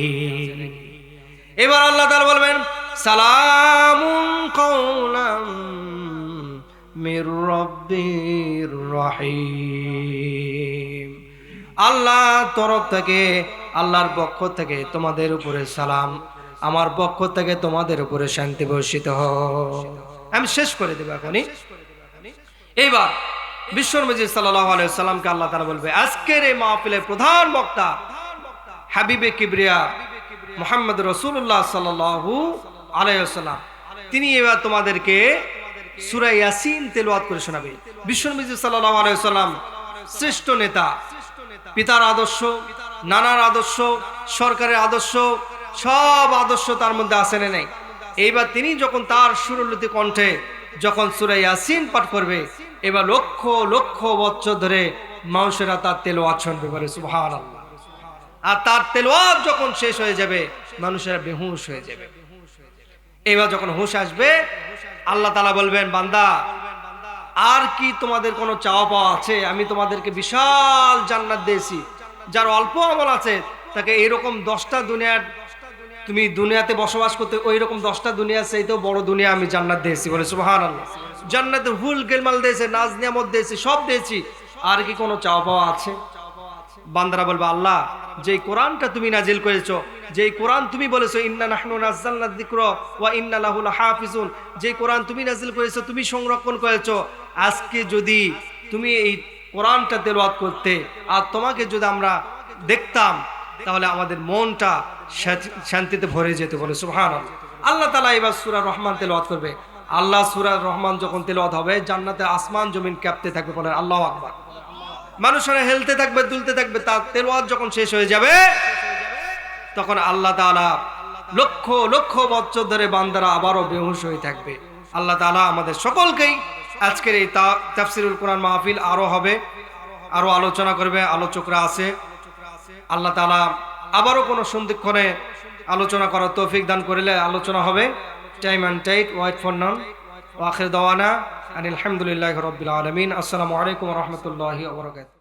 এবার আল্লাহ তাআলা বলবেন, সালামুন কাওলাম মির রাব্বির রহিম। আল্লাহর তরফ থেকে, আল্লাহর পক্ষ থেকে তোমাদের উপরে সালাম, আমার পক্ষ থেকে তোমাদের উপরে শান্তি বর্ষিত হোক। আমি শেষ করে দেব এখনই। এইবার বিশ্বনবী সাল্লাল্লাহু আলাইহি ওয়াসাল্লামকে আল্লাহ তাআলা বলবে, আজকের এই মাহফিলের প্রধান বক্তা হাবিবে কিবরিয়া মুহাম্মদ রাসূলুল্লাহ সাল্লাল্লাহু আলাইহি ওয়াসাল্লাম, তিনি এবার তোমাদেরকে সূরা ইয়াসিন তেলাওয়াত করে শোনাবে। বিশ্বনবী সাল্লাল্লাহু আলাইহি ওয়াসাল্লাম শ্রেষ্ঠ নেতা, পিতার আদর্শ, নানার আদর্শ, সরকারের আদর্শ, সব আদর্শ তার মধ্যে আছে না নাই। এইবার তিনি যখন তার সুরলিত কণ্ঠে যখন সূরা ইয়াসিন পাঠ করবে, এবার লক্ষ লক্ষ বছর ধরে মানুষেরা তার তেলাওয়াত শুনবে বলে সুবহানাল্লাহ। আর তার তেলাওয়াত যখন শেষ হয়ে যাবে, মানুষেরা বেহুশ হয়ে যাবে। এবার যখন হুঁশ আসবে, আল্লাহ তাআলা বলবেন, বান্দা আর কি তোমাদের কোনো চাওয়া পাওয়া আছে? আমি তোমাদেরকে বিশাল জান্নাত দিয়েছি। যার অল্প আমল আছে তাকে এরকম 10টা দুনিয়ার, তুমি দুনিয়াতে বসবাস করতে ওই রকম 10টা দুনিয়ার চাইতেও বড় দুনিয়া আমি জান্নাত দিয়েছি বলে সুবহানাল্লাহ। জান্নাতে হুল গেলমাল দিয়েছে, নাজ নিয়ামত দিয়েছি, সব দিয়েছি, আর কি কোনো চাওয়া পাওয়া আছে? বান্দারা বলবে, আল্লাহ যেই কোরআনটা তুমি নাজিল করেছো, যেই কোরআন তুমি বলেছো ইন্না নাহনু নাযালনা যিকরা ওয়া ইন্না লাহু লাহাফিজুন, যেই কোরআন তুমি নাজিল করেছো, তুমি সংরক্ষণ করেছো, আজকে যদি তুমি এই কোরআনটা তেলাওয়াত করতে আর তোমাকে যদি আমরা দেখতাম, তাহলে আমাদের মনটা শান্তিতে ভরে যেত বলে সুবহানাল্লাহ। আল্লাহ তাআলা এবার সূরা রহমান তেলাওয়াত করবে। আল্লাহ সূরা রহমান যখন তেলাওয়াত হবে, জান্নাতে আসমান জমিন কাঁপতে থাকবে, বলেন আল্লাহু আকবার। মানুষেরা হেলতে থাকবে, দুলতে থাকবে। তার তেলাওয়াত যখন শেষ হয়ে যাবে, তখন আল্লাহ তাআলা লক্ষ লক্ষ বছর ধরে বান্দারা আবারও বেহুশ হয়ে থাকবে। আল্লাহ তাআলা আমাদের সকলকেই আজকের এই তাফসীরুল কোরআন মাহফিল আরো হবে, আরো আলোচনা করবে, আলোচকরা আছে। আল্লাহ তাআলা আবারও কোনো সন্ধিক্ষণে আলোচনা করার তৌফিক দান করলে আলোচনা হবে। Time and tide, white for noun, ওয়া আখির দাওয়ানা আনিল হামদুলিল্লাহি রাব্বিল আলামিন। আসসালামু আলাইকুম ওয়া রাহমাতুল্লাহি ওয়া বারাকাতুহু।